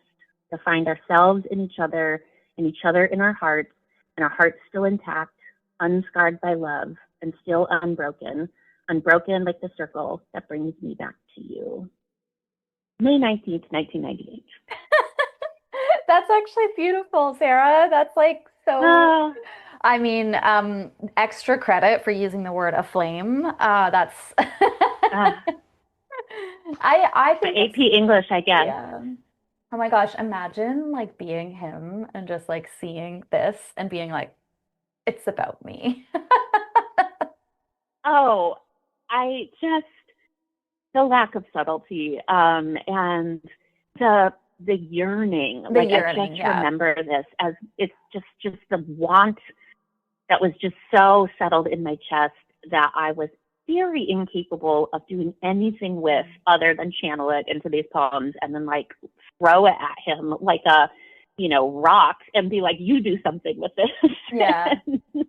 to find ourselves in each other and each other in our hearts, and our hearts still intact, unscarred by love, and still unbroken like the circle that brings me back to you. May 19th, 1998. That's actually beautiful, Sarah. That's like so, I mean, extra credit for using the word aflame. That's I think AP English, I guess. yeah. Oh my gosh, imagine like being him and just like seeing this and being like, it's about me. Oh, the lack of subtlety, and the yearning. The Like yearning, I just yeah. remember this as it's just the want that was just so settled in my chest that I was very incapable of doing anything with other than channel it into these poems and then like throw it at him like a, rock and be like, you do something with this. Yeah.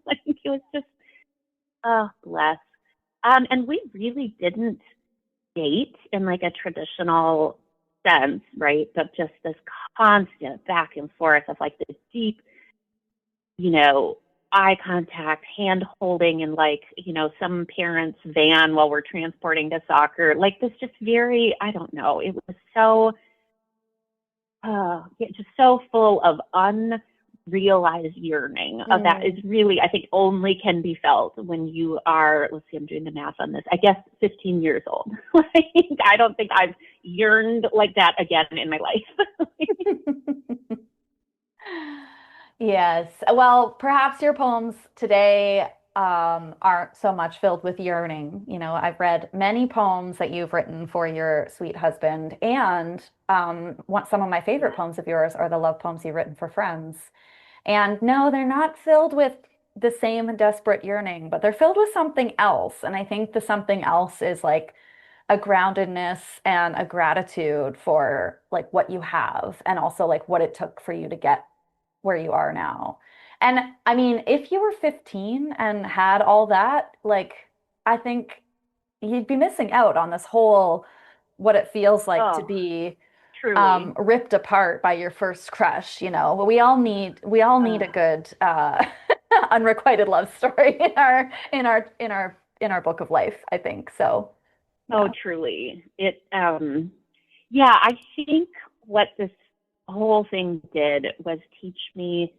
Like it was just, oh, bless. And we really didn't date in like a traditional sense, right? But just this constant back and forth of like the deep, eye contact, hand holding in like, some parent's van while we're transporting to soccer. Like this just very, I don't know. It was so, just so full of unrealized yearning that is really, I think, only can be felt when you are, let's see, I'm doing the math on this, I guess 15 years old. Like, I don't think I've yearned like that again in my life. Yes. Well, perhaps your poems today aren't so much filled with yearning. I've read many poems that you've written for your sweet husband, and some of my favorite poems of yours are the love poems you've written for friends. And no, they're not filled with the same desperate yearning, but they're filled with something else. And I think the something else is like a groundedness and a gratitude for like what you have, and also like what it took for you to get where you are now. And I mean, if you were 15 and had all that, like, I think you'd be missing out on this whole, what it feels like to be truly ripped apart by your first crush. But we all need a good unrequited love story in our book of life, I think. So yeah. Oh, truly. I think what this whole thing did was teach me,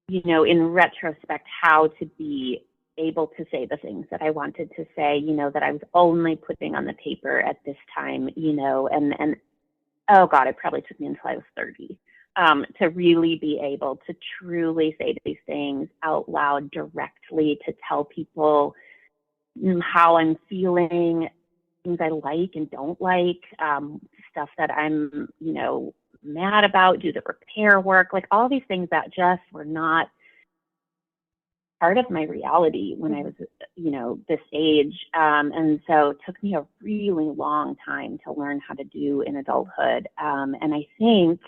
in retrospect, how to be able to say the things that I wanted to say, that I was only putting on the paper at this time, and oh God, it probably took me until I was 30 to really be able to truly say these things out loud directly, to tell people how I'm feeling, things I like and don't like, stuff that I'm, mad about, do the repair work, like all these things that just were not part of my reality when I was, this age. And so it took me a really long time to learn how to do in adulthood. And I think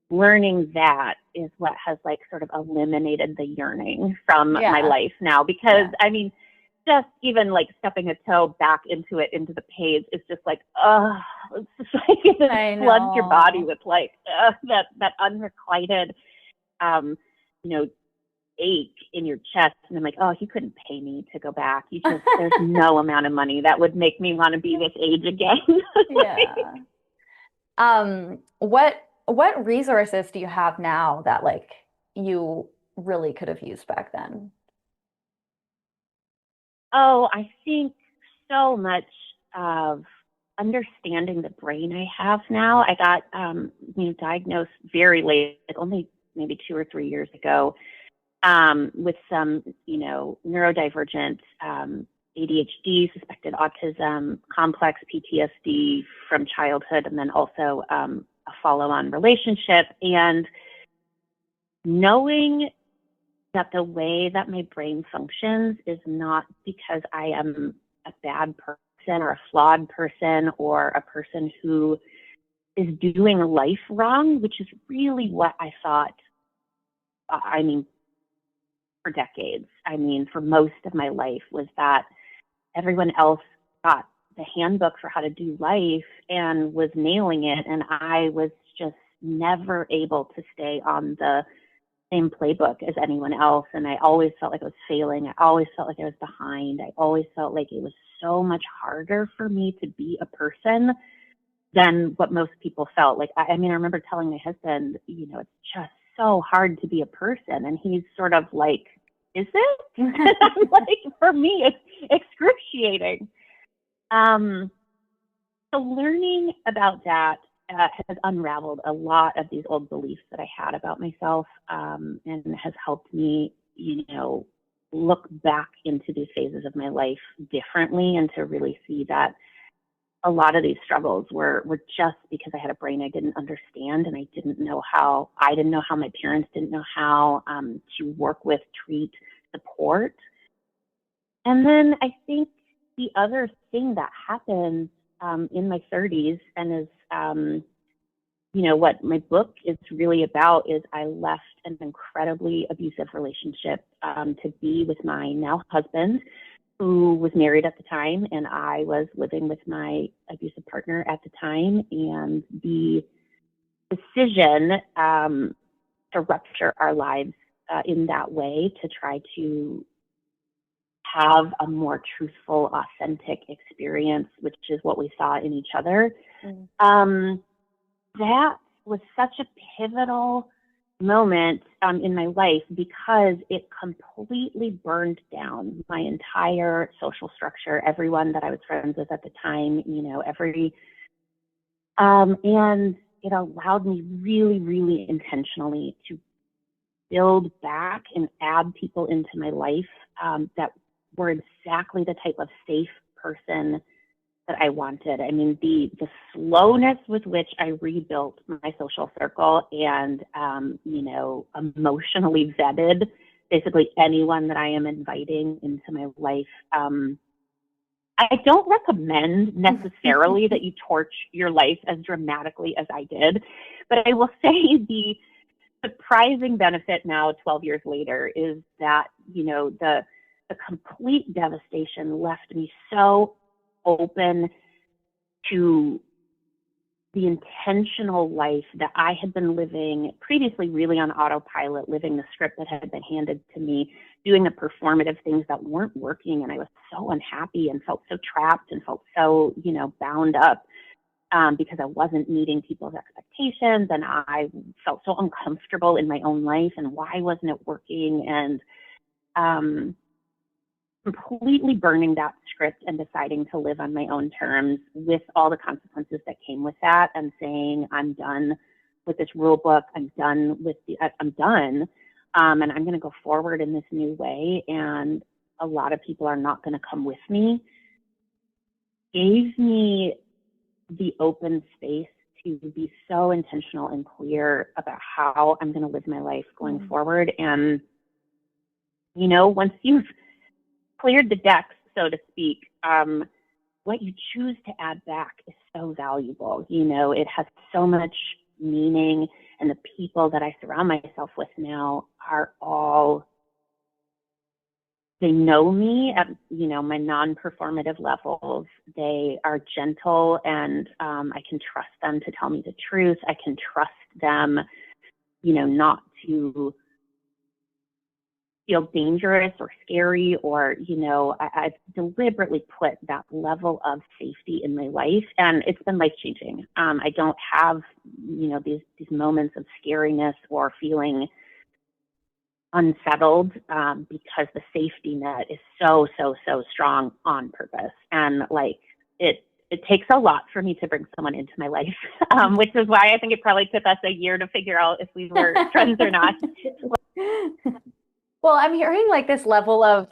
learning that is what has like sort of eliminated the yearning from my life now, because I mean, just even like stepping a toe back into the page is just like, it's just like it floods your body with like that unrequited, ache in your chest. And I'm like, oh, he couldn't pay me to go back. There's no amount of money that would make me want to be this age again. What resources do you have now that like you really could have used back then? Oh, I think so much of understanding the brain I have now. I got diagnosed very late, like only maybe 2 or 3 years ago, with some, neurodivergent ADHD, suspected autism, complex PTSD from childhood, and then also a follow-on relationship. And knowing that the way that my brain functions is not because I am a bad person or a flawed person or a person who is doing life wrong, which is really what I thought. I mean, for decades. I mean, for most of my life was that everyone else got the handbook for how to do life and was nailing it. And I was just never able to stay on the same playbook as anyone else. And I always felt like I was failing. I always felt like I was behind. I always felt like it was so much harder for me to be a person than what most people felt. Like, I mean, I remember telling my husband, you know, it's just so hard to be a person. And he's sort of like, is it? And I'm like, for me, it's excruciating. So learning about that has unraveled a lot of these old beliefs that I had about myself, and has helped me, you know, look back into these phases of my life differently and to really see that a lot of these struggles were just because I had a brain I didn't understand, and I didn't know how, my parents didn't know how to work with, treat, support. And then I think the other thing that happened in my 30s and is, you know, what my book is really about is I left an incredibly abusive relationship to be with my now husband, who was married at the time, and I was living with my abusive partner at the time. And the decision to rupture our lives in that way, to try to have a more truthful, authentic experience, which is what we saw in each other. That was such a pivotal moment in my life, because it completely burned down my entire social structure, everyone that I was friends with at the time, you know, and it allowed me really, really intentionally to build back and add people into my life that were exactly the type of safe person that I wanted. I mean, the slowness with which I rebuilt my social circle and, you know, emotionally vetted basically anyone that I am inviting into my life. I don't recommend necessarily that you torch your life as dramatically as I did, but I will say the surprising benefit now, 12 years later, is that, you know, the complete devastation left me so open to the intentional life that I had been living previously, really on autopilot, living the script that had been handed to me, doing the performative things that weren't working. And I was so unhappy and felt so trapped and felt so, you know, bound up because I wasn't meeting people's expectations, and I felt so uncomfortable in my own life, and why wasn't it working? And completely burning that script and deciding to live on my own terms with all the consequences that came with that, and saying, I'm done with this rule book. I'm done, and I'm going to go forward in this new way. And a lot of people are not going to come with me. Gave me the open space to be so intentional and clear about how I'm going to live my life going forward. And, you know, once you've cleared the decks, so to speak, what you choose to add back is so valuable. You know, it has so much meaning, and the people that I surround myself with now are all, they know me at, you know, my non-performative levels. They are gentle, and I can trust them to tell me the truth. I can trust them, you know, not to feel dangerous or scary, or, you know, I've deliberately put that level of safety in my life, and it's been life-changing. I don't have, you know, these moments of scariness or feeling unsettled because the safety net is so strong on purpose. And like, it takes a lot for me to bring someone into my life, which is why I think it probably took us a year to figure out if we were friends or not. Well, I'm hearing like this level of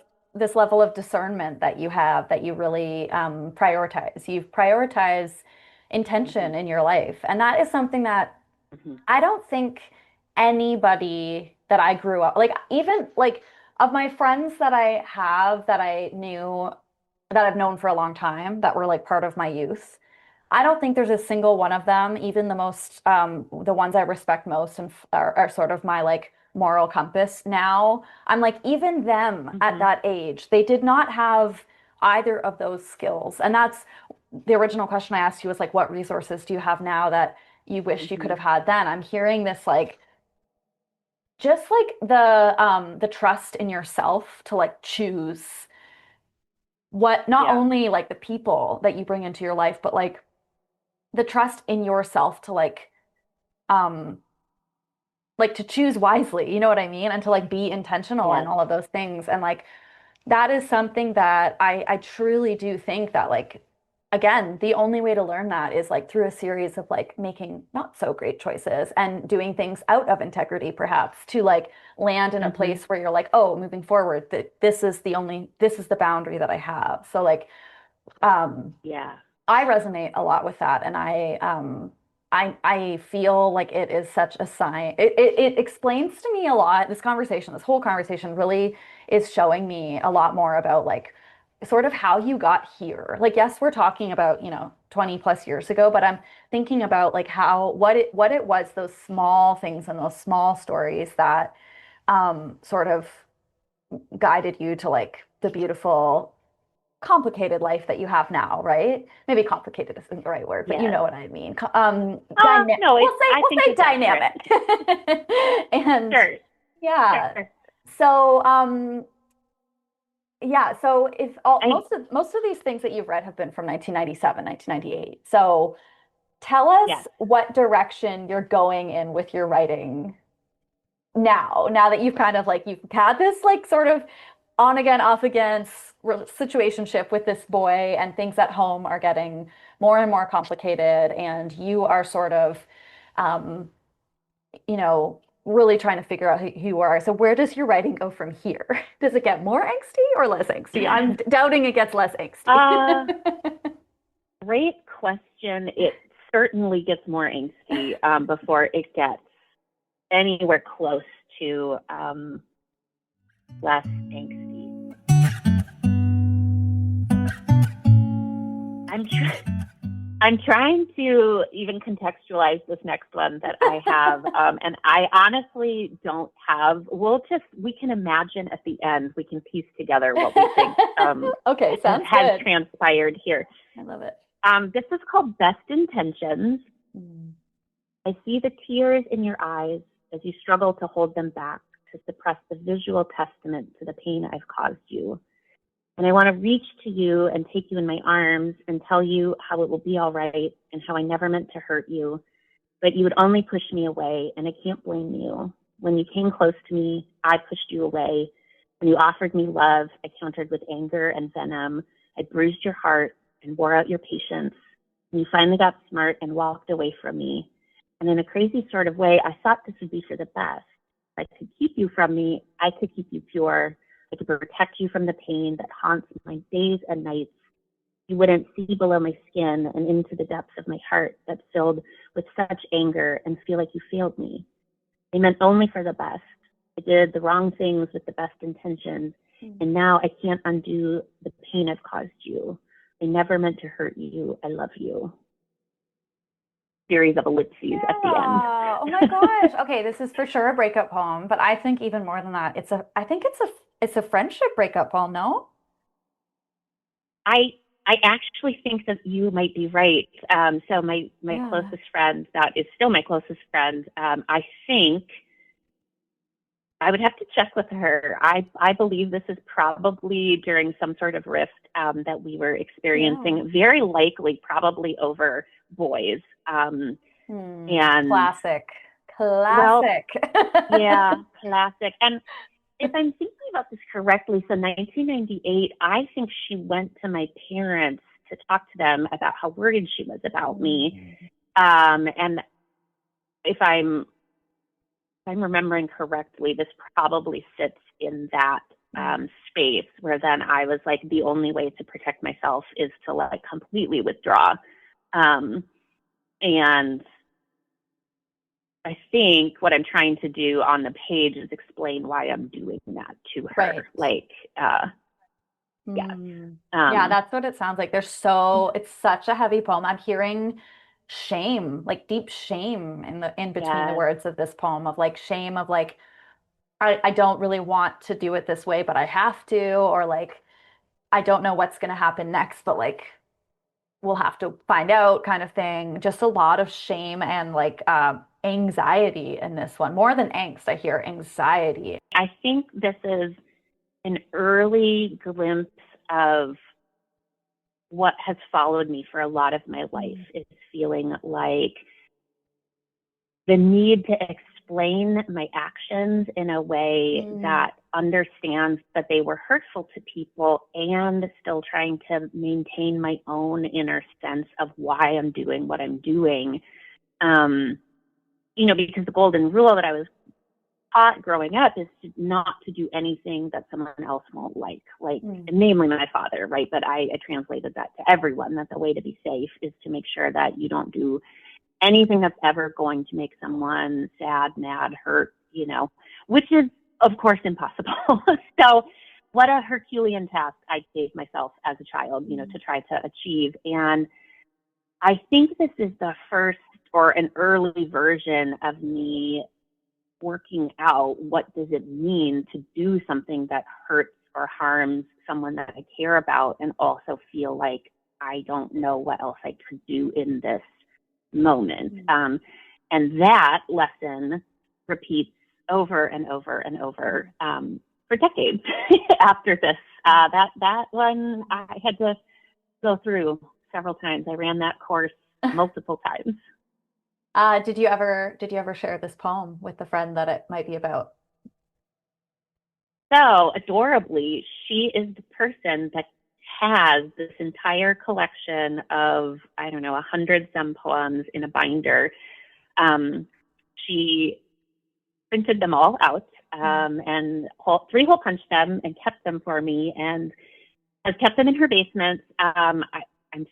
discernment that you have, that you really prioritize. You've prioritized intention in your life. And that is something that I don't think anybody that I grew up, like even like of my friends that I have, that I knew, that I've known for a long time, that were like part of my youth, I don't think there's a single one of them, even the most, the ones I respect most and are sort of my like moral compass now. I'm like, even them at Mm-hmm. that age, they did not have either of those skills. And that's the original question I asked you, was like, what resources do you have now that you wish you could Mm-hmm. have had then? I'm hearing this like, just like the trust in yourself to like choose what, not Yeah. only like the people that you bring into your life, but like the trust in yourself to um like to choose wisely, you know what I mean? And to like be intentional and Yes. all of those things. And like that is something that I truly do think that like, again, the only way to learn that is like through a series of like making not so great choices and doing things out of integrity, perhaps, to like land in a Mm-hmm. place where you're like, oh, moving forward, that this is the boundary that I have. So like um Yeah. I resonate a lot with that, and I feel like it is such a sign. It explains to me a lot. This conversation, this whole conversation, really is showing me a lot more about like sort of how you got here. Like, yes, we're talking about, 20 plus years ago, but I'm thinking about like how what it was, those small things and those small stories that sort of guided you to like the beautiful complicated life that you have now, right? Maybe complicated isn't the right word, but you Yes. know what I mean. No, We'll say I think it's accurate. dynamic. And Sure. yeah. Sure. So yeah, so if all I most of these things that you've read have been from 1997, 1998. So tell us Yes. what direction you're going in with your writing now that you've kind of like you've had this like sort of on again off again situationship with this boy, and things at home are getting more and more complicated, and you are sort of um really trying to figure out who you are. So where does your writing go from here? Does it get more angsty or less angsty? I'm doubting it gets less angsty. uh, Great question. It certainly gets more angsty before it gets anywhere close to less angsty. I'm trying. I'm trying to even contextualize this next one that I have, and I honestly don't have. We can imagine at the end, we can piece together what we think Okay, sounds has good. transpired here. I love it. This is called Best Intentions. Mm. I see the tears in your eyes as you struggle to hold them back, to suppress the visual testament to the pain I've caused you. And I want to reach to you and take you in my arms and tell you how it will be all right and how I never meant to hurt you, but you would only push me away, and I can't blame you. When you came close to me, I pushed you away. When you offered me love, I countered with anger and venom. I bruised your heart and wore out your patience. And you finally got smart and walked away from me. And in a crazy sort of way, I thought this would be for the best. If I could keep you from me, I could keep you pure. I could protect you from the pain that haunts my days and nights. You wouldn't see below my skin and into the depths of my heart that's filled with such anger and feel like you failed me. I meant only for the best. I did the wrong things with the best intentions, and now I can't undo the pain I've caused you. I never meant to hurt you. I love you. Series of ellipses at the end. Oh my gosh. Okay, this is for sure a breakup poem, but I think even more than that, I think it's a friendship breakup poem, no? I actually think that you might be right. So my Yeah. closest friend, that is still my closest friend, I think I would have to check with her. I believe this is probably during some sort of rift that we were experiencing, very likely probably over boys. And Classic. well, Classic. yeah, classic. And if I'm thinking about this correctly, so 1998, I think she went to my parents to talk to them about how worried she was about me. And if I'm remembering correctly, this probably sits in that space where then I was like, the only way to protect myself is to like completely withdraw. And I think what I'm trying to do on the page is explain why I'm doing that to her. Right. Like, yeah. Yeah, that's what it sounds like. It's such a heavy poem. I'm hearing shame, like deep shame in between the Yes. words of this poem, of like shame of like I don't really want to do it this way, but I have to, or like, I don't know what's going to happen next, but like, we'll have to find out kind of thing. Just a lot of shame and like anxiety in this one. More than angst, I hear anxiety. I think this is an early glimpse of what has followed me for a lot of my life, is feeling like the need to explain my actions in a way that understands that they were hurtful to people, and still trying to maintain my own inner sense of why I'm doing what I'm doing. Because the golden rule that I was taught growing up is not to do anything that someone else won't like, namely my father, right? But I translated that to everyone, that the way to be safe is to make sure that you don't do anything that's ever going to make someone sad, mad, hurt, which is, of course, impossible. So what a Herculean task I gave myself as a child, to try to achieve. And I think this is the first, or an early version of me working out, what does it mean to do something that hurts or harms someone that I care about, and also feel like I don't know what else I could do in this moment. And that lesson repeats over and over and over for decades after this. That one I had to go through several times. I ran that course multiple times. Did you ever share this poem with the friend that it might be about? So adorably, she is the person that has this entire collection of, 100 some poems in a binder. She printed them all out and three hole punched them and kept them for me, and has kept them in her basement. I'm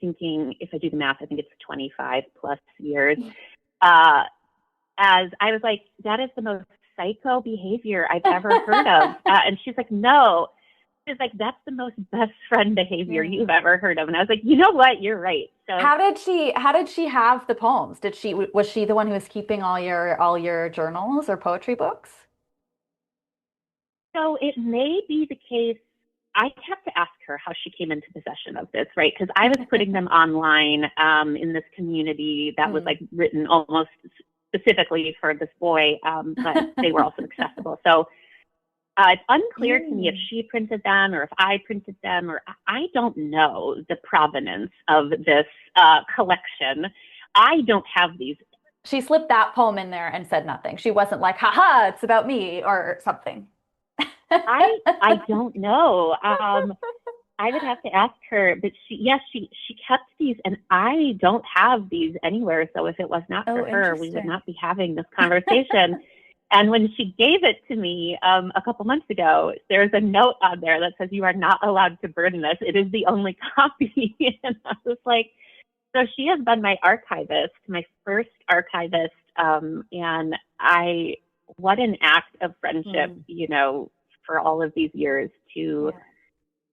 thinking, if I do the math, I think it's 25 plus years. As I was like, that is the most psycho behavior I've ever heard of. And she's like, no. She's like, that's the most best friend behavior you've ever heard of. And I was like, you know what? You're right. So how did she have the poems? Was she the one who was keeping all your journals or poetry books? So it may be the case. I have to ask her how she came into possession of this, right? Because I was putting them online in this community that was like written almost specifically for this boy, but they were also accessible. So it's unclear to me if she printed them or if I printed them, or I don't know the provenance of this collection. I don't have these. She slipped that poem in there and said nothing. She wasn't like, haha, it's about me or something. I don't know. I would have to ask her, but she kept these, and I don't have these anywhere. So if it was not for her, we would not be having this conversation. And when she gave it to me a couple months ago, there's a note on there that says, "You are not allowed to burn this. It is the only copy." And I was like, so she has been my archivist, my first archivist. And what an act of friendship, for all of these years to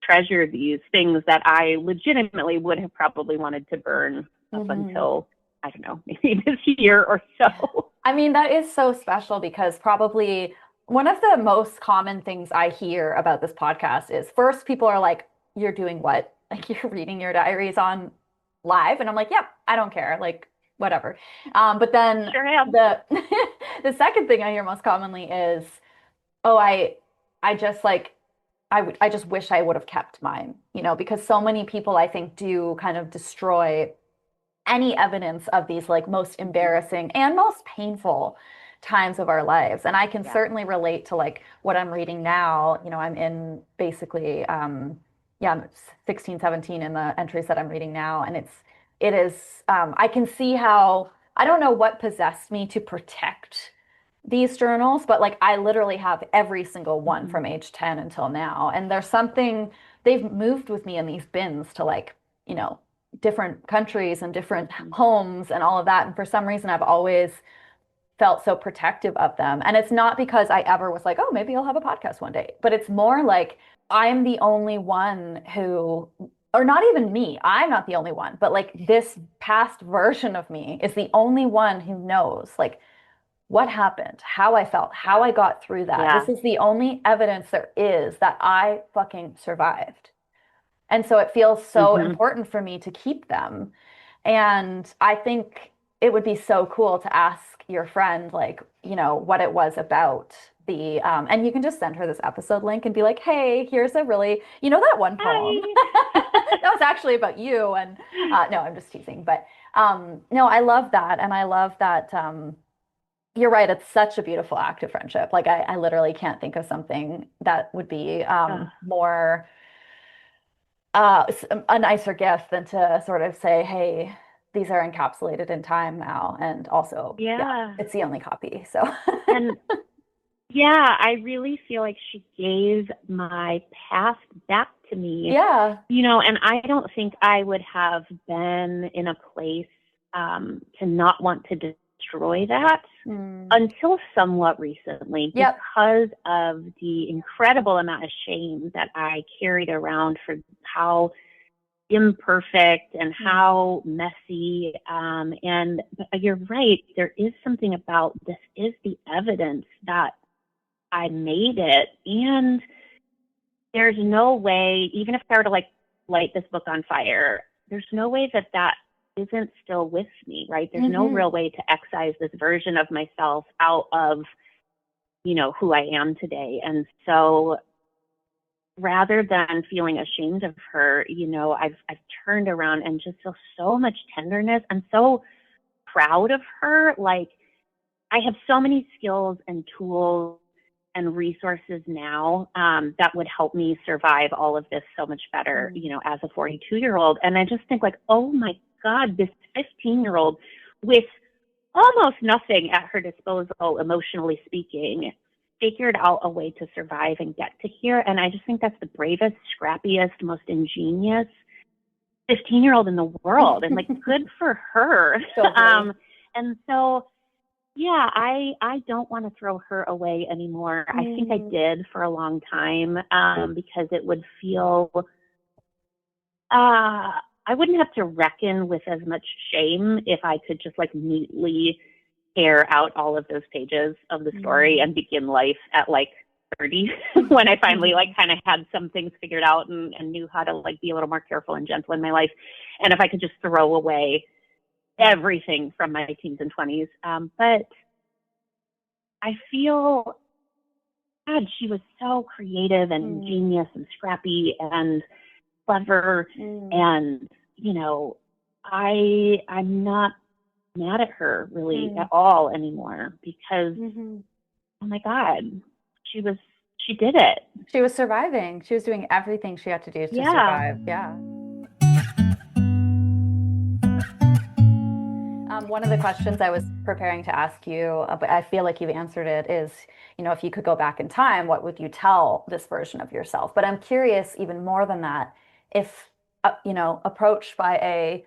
treasure these things that I legitimately would have probably wanted to burn up until, I don't know, maybe this year or so. I mean, that is so special, because probably one of the most common things I hear about this podcast is, first, people are like, you're doing what? Like, you're reading your diaries on live? And I'm like, yep, I don't care. Like, whatever. But then sure am. the second thing I hear most commonly is, oh, I just like, I just wish I would have kept mine, because so many people, I think, do kind of destroy any evidence of these like most embarrassing and most painful times of our lives. And I can certainly relate to like what I'm reading now. I'm in basically, I'm 16, 17 in the entries that I'm reading now. And it is, I can see how, I don't know what possessed me to protect these journals, but like I literally have every single one from age 10 until now. And there's something, they've moved with me in these bins to like, different countries and different homes and all of that. And for some reason, I've always felt so protective of them. And it's not because I ever was like, oh, maybe I'll have a podcast one day, but it's more like I'm the only one who, or not even me, I'm not the only one, but like this past version of me is the only one who knows like what happened, how I felt, how I got through that. Yeah. This is the only evidence there is that I fucking survived. And so it feels so Mm-hmm. important for me to keep them. And I think it would be so cool to ask your friend, like, what it was about the, and you can just send her this episode link and be like, hey, here's a really, that one poem Hi. that was actually about you. And no, I'm just teasing. But no, I love that. And I love that you're right. It's such a beautiful act of friendship. Like, I literally can't think of something that would be more a nicer gift than to sort of say, hey, these are encapsulated in time now. And also, Yeah. it's the only copy. So, And yeah, I really feel like she gave my past back to me. yeah. And I don't think I would have been in a place to not want to destroy that until somewhat recently, Yep. because of the incredible amount of shame that I carried around for how imperfect and how messy. And you're right, there is something about this is the evidence that I made it. And there's no way, even if I were to light this book on fire, there's no way that isn't still with me, right? There's no real way to excise this version of myself out of, who I am today. And so rather than feeling ashamed of her, I've turned around and just feel so much tenderness. I'm so proud of her. Like, I have so many skills and tools and resources now that would help me survive all of this so much better, as a 42-year-old. And I just think, like, oh my God, this 15-year-old with almost nothing at her disposal, emotionally speaking, figured out a way to survive and get to here. And I just think that's the bravest, scrappiest, most ingenious 15-year-old in the world. And like, good for her. Totally. And so, yeah, I don't want to throw her away anymore. I think I did for a long time because it would feel, I wouldn't have to reckon with as much shame if I could just like neatly tear out all of those pages of the story and begin life at like 30 when I finally like kind of had some things figured out and knew how to like be a little more careful and gentle in my life. And if I could just throw away everything from my teens and 20s. But I feel, God, she was so creative and ingenious and scrappy and clever. And, I'm not mad at her really at all anymore because, oh my God, she did it. She was surviving. She was doing everything she had to do to survive. Yeah. One of the questions I was preparing to ask you, but I feel like you've answered it, is, if you could go back in time, what would you tell this version of yourself? But I'm curious, even more than that, if, approached by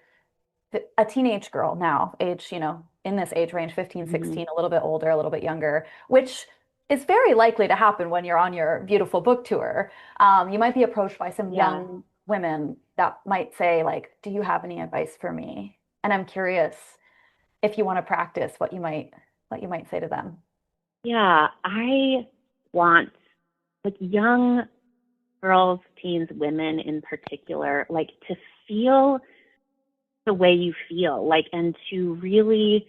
a teenage girl now, age, in this age range, 15, 16, a little bit older, a little bit younger, which is very likely to happen when you're on your beautiful book tour. You might be approached by some young women that might say, like, do you have any advice for me? And I'm curious if you want to practice what you might say to them. Yeah, I want like young girls, teens, women in particular, like to feel the way you feel, like, and to really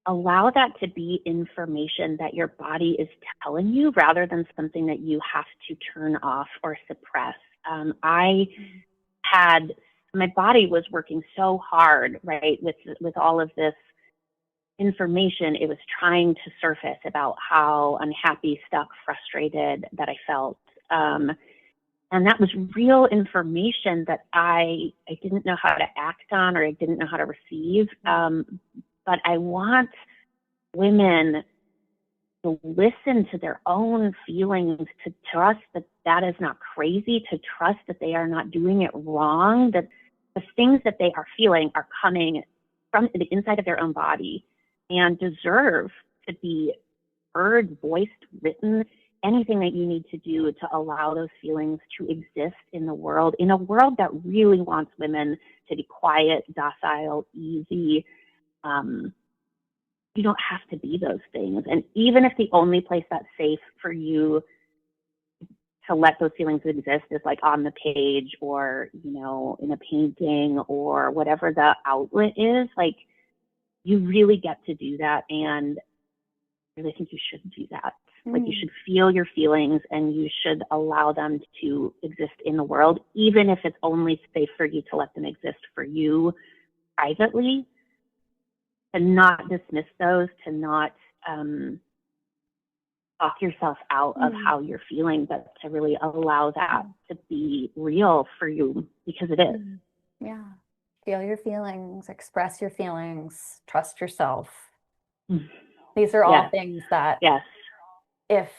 allow that to be information that your body is telling you rather than something that you have to turn off or suppress. My body was working so hard, right, with all of this information. It was trying to surface about how unhappy, stuck, frustrated that I felt. And that was real information that I didn't know how to act on, or I didn't know how to receive. But I want women to listen to their own feelings, to trust that that is not crazy, to trust that they are not doing it wrong, that the things that they are feeling are coming from the inside of their own body and deserve to be heard, voiced, written, anything that you need to do to allow those feelings to exist in the world, in a world that really wants women to be quiet, docile, easy, you don't have to be those things. And even if the only place that's safe for you to let those feelings exist is like on the page or, you know, in a painting or whatever the outlet is, like you really get to do that. And I really think you should do that. Like you should feel your feelings and you should allow them to exist in the world, even if it's only safe for you to let them exist for you privately, to not dismiss those, to not talk yourself out of how you're feeling, but to really allow that to be real for you, because it is. Yeah. Feel your feelings, express your feelings, trust yourself. These are all things that if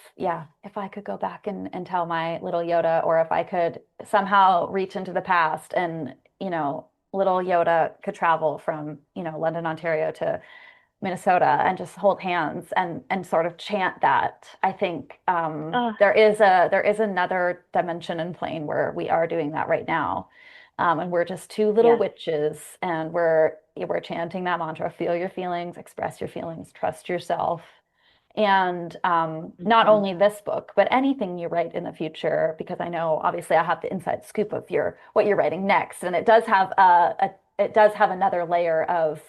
I could go back and tell my little Yoda, or if I could somehow reach into the past and, you know, little Yoda could travel from, you know, London, Ontario to Minnesota and just hold hands and sort of chant that. I think there is another dimension and plane where we are doing that right now. And we're just two little witches and we're chanting that mantra, feel your feelings, express your feelings, trust yourself. And not only this book, but anything you write in the future, because I know obviously I have the inside scoop of what you're writing next. And it does have another layer of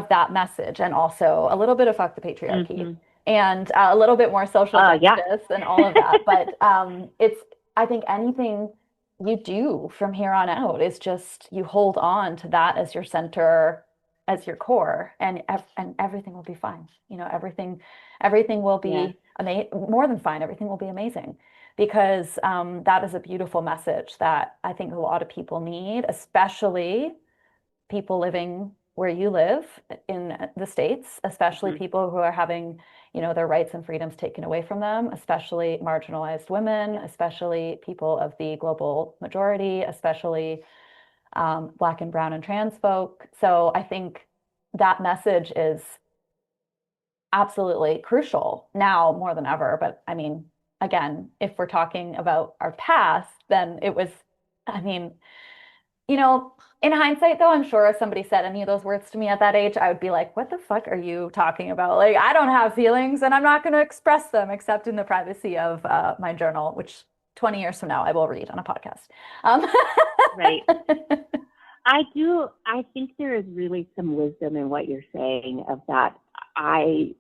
that message, and also a little bit of fuck the patriarchy and a little bit more social justice and all of that. But I think anything you do from here on out is just you hold on to that as your center, as your core, and everything will be fine. You know, everything will be more than fine. Everything will be amazing, because that is a beautiful message that I think a lot of people need, especially people living where you live in the States, especially people who are having, you know, their rights and freedoms taken away from them, especially marginalized women, especially people of the global majority, especially Black and brown and trans folk. So I think that message is absolutely crucial now more than ever. But I mean, again, if we're talking about our past, then it was, I mean, you know, in hindsight, though, I'm sure if somebody said any of those words to me at that age, I would be like, what the fuck are you talking about? Like, I don't have feelings and I'm not going to express them except in the privacy of my journal, which 20 years from now I will read on a podcast. Right. I think there is really some wisdom in what you're saying of that. I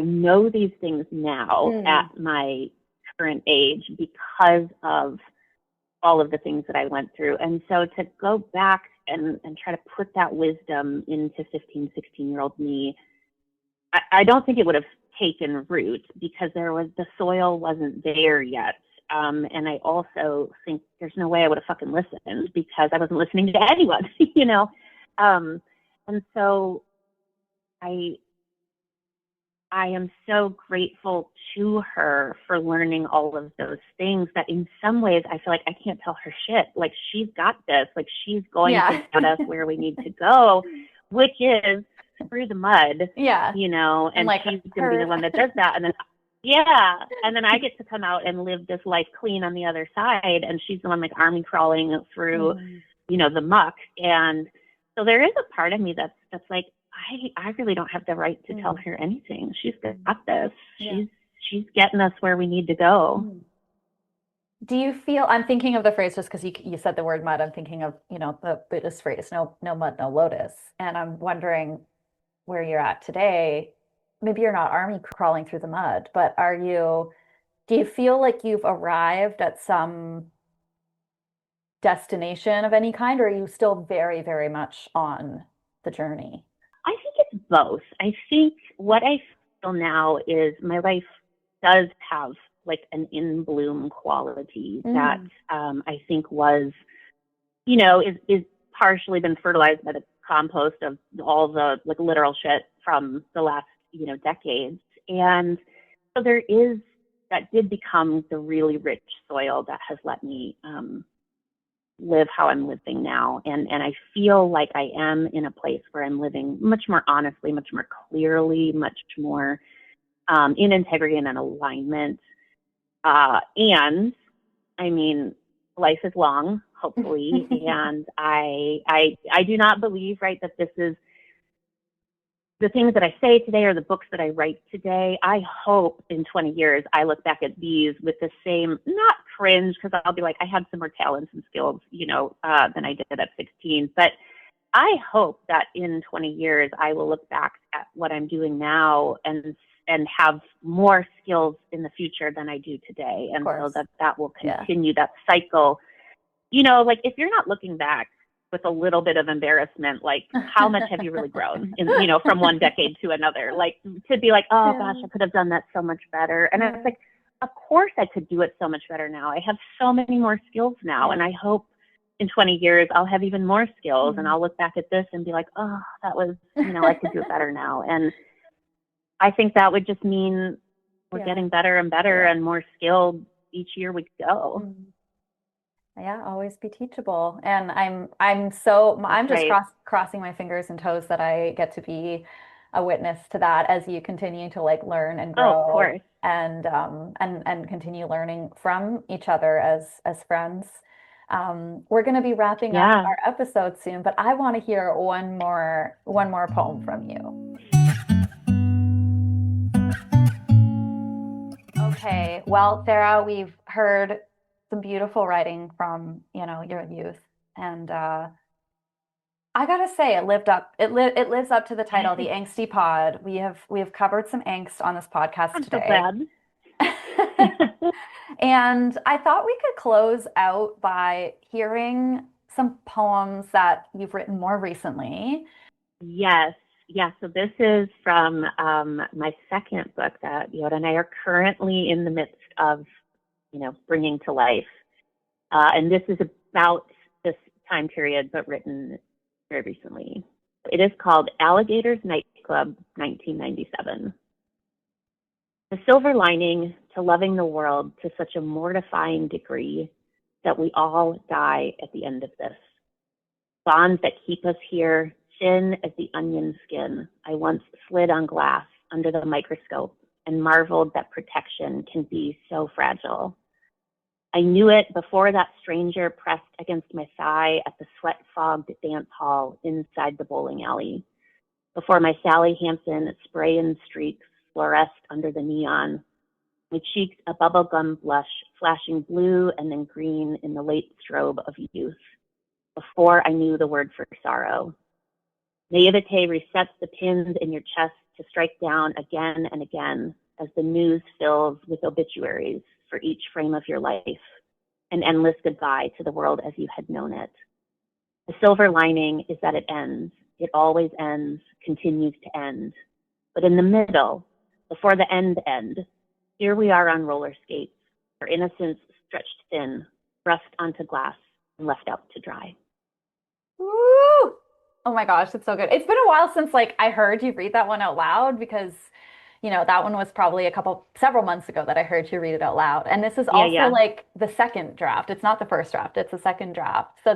know these things now at my current age because of all of the things that I went through. And so to go back and try to put that wisdom into 15, 16-year-old me, I don't think it would have taken root because the soil wasn't there yet. And I also think there's no way I would have fucking listened because I wasn't listening to anyone, you know? And so I am so grateful to her for learning all of those things that in some ways I feel like I can't tell her shit. Like, she's got this, like she's going to get us where we need to go, which is through the mud, you know, and like she's going to be the one that does that. And then, and then I get to come out and live this life clean on the other side. And she's the one like army crawling through, you know, the muck. And so there is a part of me that's like, I really don't have the right to tell her anything. She's got this. She's getting us where we need to go. Do you feel, I'm thinking of the phrase just because you said the word mud, I'm thinking of, you know, the Buddhist phrase, no mud, no lotus. And I'm wondering where you're at today. Maybe you're not army crawling through the mud, but do you feel like you've arrived at some destination of any kind, or are you still very, very much on the journey? I think it's both. I think what I feel now is my life does have like an in bloom quality that I think was, you know, is partially been fertilized by the compost of all the like literal shit from the last, you know, decades. And so that did become the really rich soil that has let me live how I'm living now. And I feel like I am in a place where I'm living much more honestly, much more clearly, much more in integrity and in alignment. And I mean, life is long, hopefully. And I do not believe, right, that this is the things that I say today or the books that I write today, I hope in 20 years I look back at these with the same, not cringe, because I'll be like, I had some more talents and skills, than I did at 16. But I hope that in 20 years I will look back at what I'm doing now and have more skills in the future than I do today. And so that will continue that cycle. Like if you're not looking back with a little bit of embarrassment, like how much have you really grown from one decade to another, like to be like, oh gosh, I could have done that so much better. And it's like, of course I could do it so much better now. I have so many more skills now. And I hope in 20 years, I'll have even more skills and I'll look back at this and be like, oh, that was, I could do it better now. And I think that would just mean we're getting better and better and more skilled each year we go. Yeah, always be teachable. And I'm just crossing my fingers and toes that I get to be a witness to that as you continue to like learn and grow. Of course. And continue learning from each other as friends. We're going to be wrapping up our episode soon, but I want to hear one more poem from you. Okay, well, Sarah, we've heard some beautiful writing from, your youth, and I gotta say, it lives up to the title, The Angsty Pod. We have covered some angst on this podcast today. I'm so glad. And I thought we could close out by hearing some poems that you've written more recently. Yes. Yeah. So this is from my second book that Yoda and I are currently in the midst of, bringing to life. And this is about this time period, but written very recently. It is called Alligator's Nightclub, 1997. The silver lining to loving the world to such a mortifying degree that we all die at the end of this. Bonds that keep us here, thin as the onion skin, I once slid on glass under the microscope and marveled that protection can be so fragile. I knew it before that stranger pressed against my thigh at the sweat-fogged dance hall inside the bowling alley, before my Sarah Hanson spray-in streaks fluoresced under the neon, my cheeks a bubblegum blush flashing blue and then green in the late strobe of youth, before I knew the word for sorrow. Naivete resets the pins in your chest to strike down again and again as the news fills with obituaries for each frame of your life, an endless goodbye to the world as you had known it. The silver lining is that it ends. It always ends, continues to end. But in the middle, before the end, here we are on roller skates, our innocence stretched thin, thrust onto glass, and left out to dry. Woo! Oh my gosh, it's so good. It's been a while since I heard you read that one out loud because, that one was probably several months ago that I heard you read it out loud. And this is also the second draft. It's not the first draft, it's the second draft. So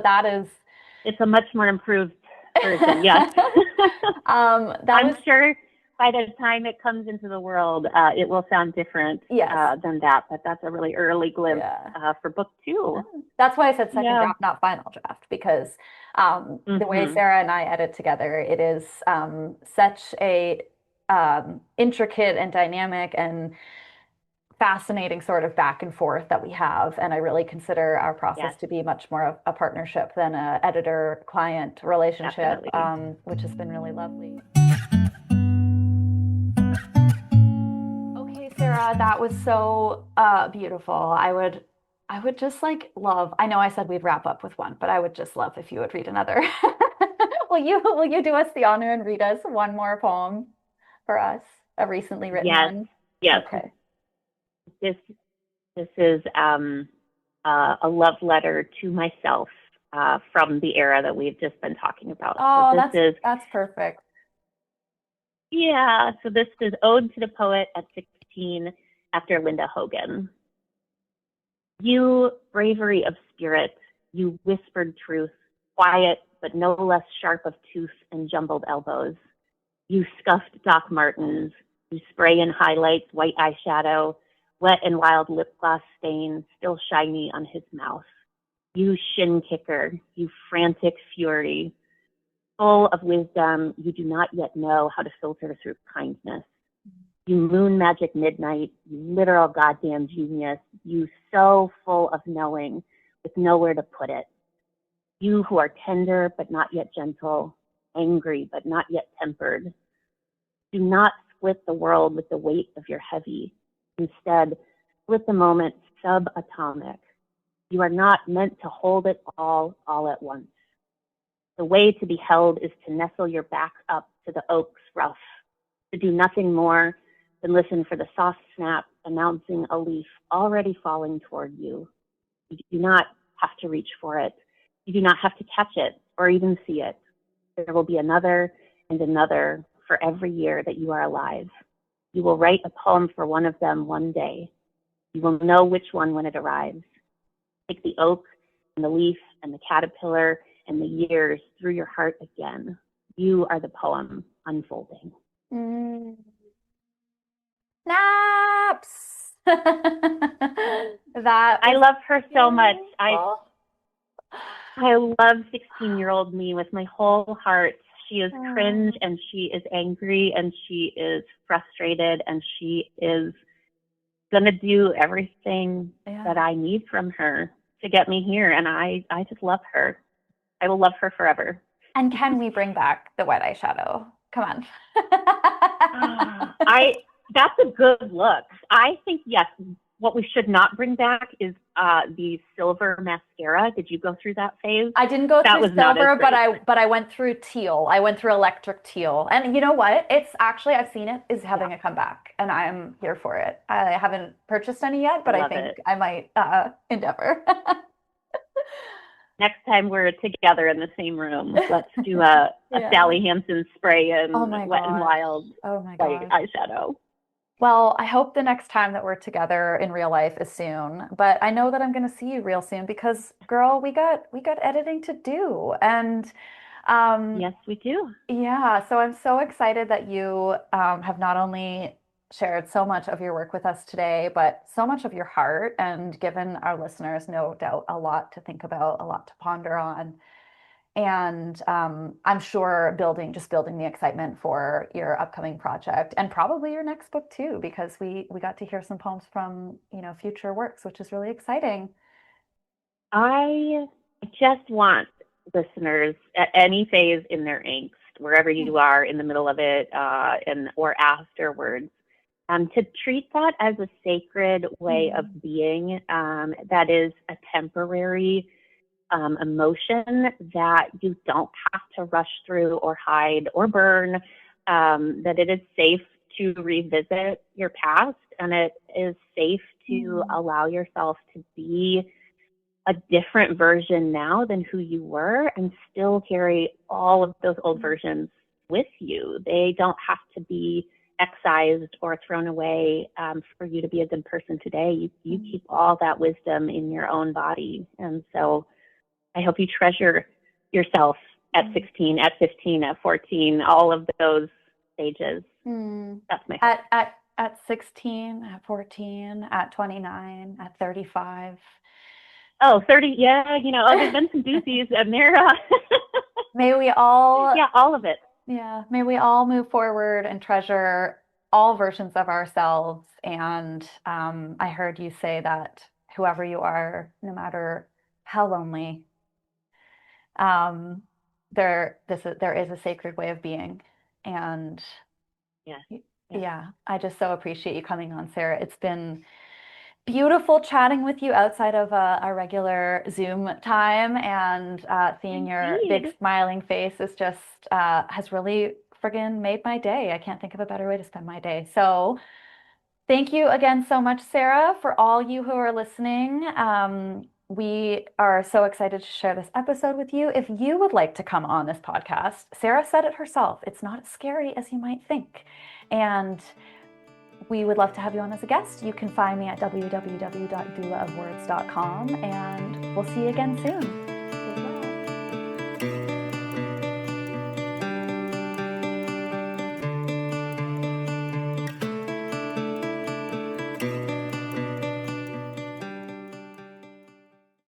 it's a much more improved version, yes. I'm sure by the time it comes into the world, it will sound different than that. But that's a really early glimpse for book 2. That's why I said second draft, not final draft, because the way Sarah and I edit together, it is such a intricate and dynamic and fascinating sort of back and forth that we have. And I really consider our process to be much more of a partnership than an editor-client relationship, which has been really lovely. Okay, Sarah, that was so beautiful. I would just love, I know I said we'd wrap up with one, but I would just love if you would read another. Will you do us the honor and read us one more poem for us, a recently written one? Yes. Okay. This is a love letter to myself from the era that we've just been talking about. Oh, so that's perfect. Yeah, so this is Ode to the Poet at 16 after Linda Hogan. You bravery of spirit, you whispered truth, quiet but no less sharp of tooth and jumbled elbows. You scuffed Doc Martens, you spray in highlights, white eyeshadow, wet and wild lip gloss stain still shiny on his mouth. You shin kicker, you frantic fury. full of wisdom, you do not yet know how to filter through kindness. You moon magic midnight, you literal goddamn genius, you so full of knowing with nowhere to put it. You who are tender but not yet gentle, angry but not yet tempered. Do not split the world with the weight of your heavy. Instead, split the moment subatomic. You are not meant to hold it all at once. The way to be held is to nestle your back up to the oak's rough, to do nothing more than listen for the soft snap announcing a leaf already falling toward you. You do not have to reach for it. You do not have to catch it or even see it. There will be another and another for every year that you are alive. You will write a poem for one of them one day. You will know which one when it arrives. Take the oak and the leaf and the caterpillar and the years through your heart again. You are the poem unfolding. Snaps! I love her so much. I love 16-year-old me with my whole heart. She is cringe and she is angry and she is frustrated and she is gonna do everything that I need from her to get me here. And I just love her. I will love her forever. And can we bring back the wet eyeshadow? Come on. That's a good look. I think, yes, what we should not bring back is the silver mascara. Did you go through that phase? I didn't go through silver, but I went through teal. I went through electric teal. And you know what? It's actually, I've seen it is having a comeback and I'm here for it. I haven't purchased any yet, but I think I might endeavor. Next time we're together in the same room, let's do a Sally Hanson spray and Wet n Wild white eyeshadow. Well, I hope the next time that we're together in real life is soon, but I know that I'm going to see you real soon because, girl, we got editing to do. And yes, we do. Yeah, so I'm so excited that you have not only shared so much of your work with us today, but so much of your heart and given our listeners, no doubt, a lot to think about, a lot to ponder on. And I'm sure building the excitement for your upcoming project and probably your next book too, because we got to hear some poems from, future works, which is really exciting. I just want listeners at any phase in their angst, wherever you are in the middle of it or afterwards, to treat that as a sacred way of being that is a temporary emotion that you don't have to rush through or hide or burn, that it is safe to revisit your past and it is safe to allow yourself to be a different version now than who you were and still carry all of those old versions with you. They don't have to be excised or thrown away for you to be a good person today. You keep all that wisdom in your own body. And so I hope you treasure yourself at 16, at 15, at 14, all of those stages. That's my hope. At 16, at 14, at 29, at 35. Oh, 30, yeah, there's been some doozies and there. May we all... Yeah, all of it. Yeah, may we all move forward and treasure all versions of ourselves. And I heard you say that whoever you are, no matter how lonely, there is a sacred way of being. And yeah, I just so appreciate you coming on, Sarah. It's been beautiful chatting with you outside of a regular Zoom time, and seeing your big smiling face is just has really friggin' made my day. I can't think of a better way to spend my day. So thank you again so much, Sarah. For all you who are listening, we are so excited to share this episode with you. If you would like to come on this podcast, Sarah said it herself, it's not as scary as you might think. And we would love to have you on as a guest. You can find me at www.doulaofwords.com, and we'll see you again soon.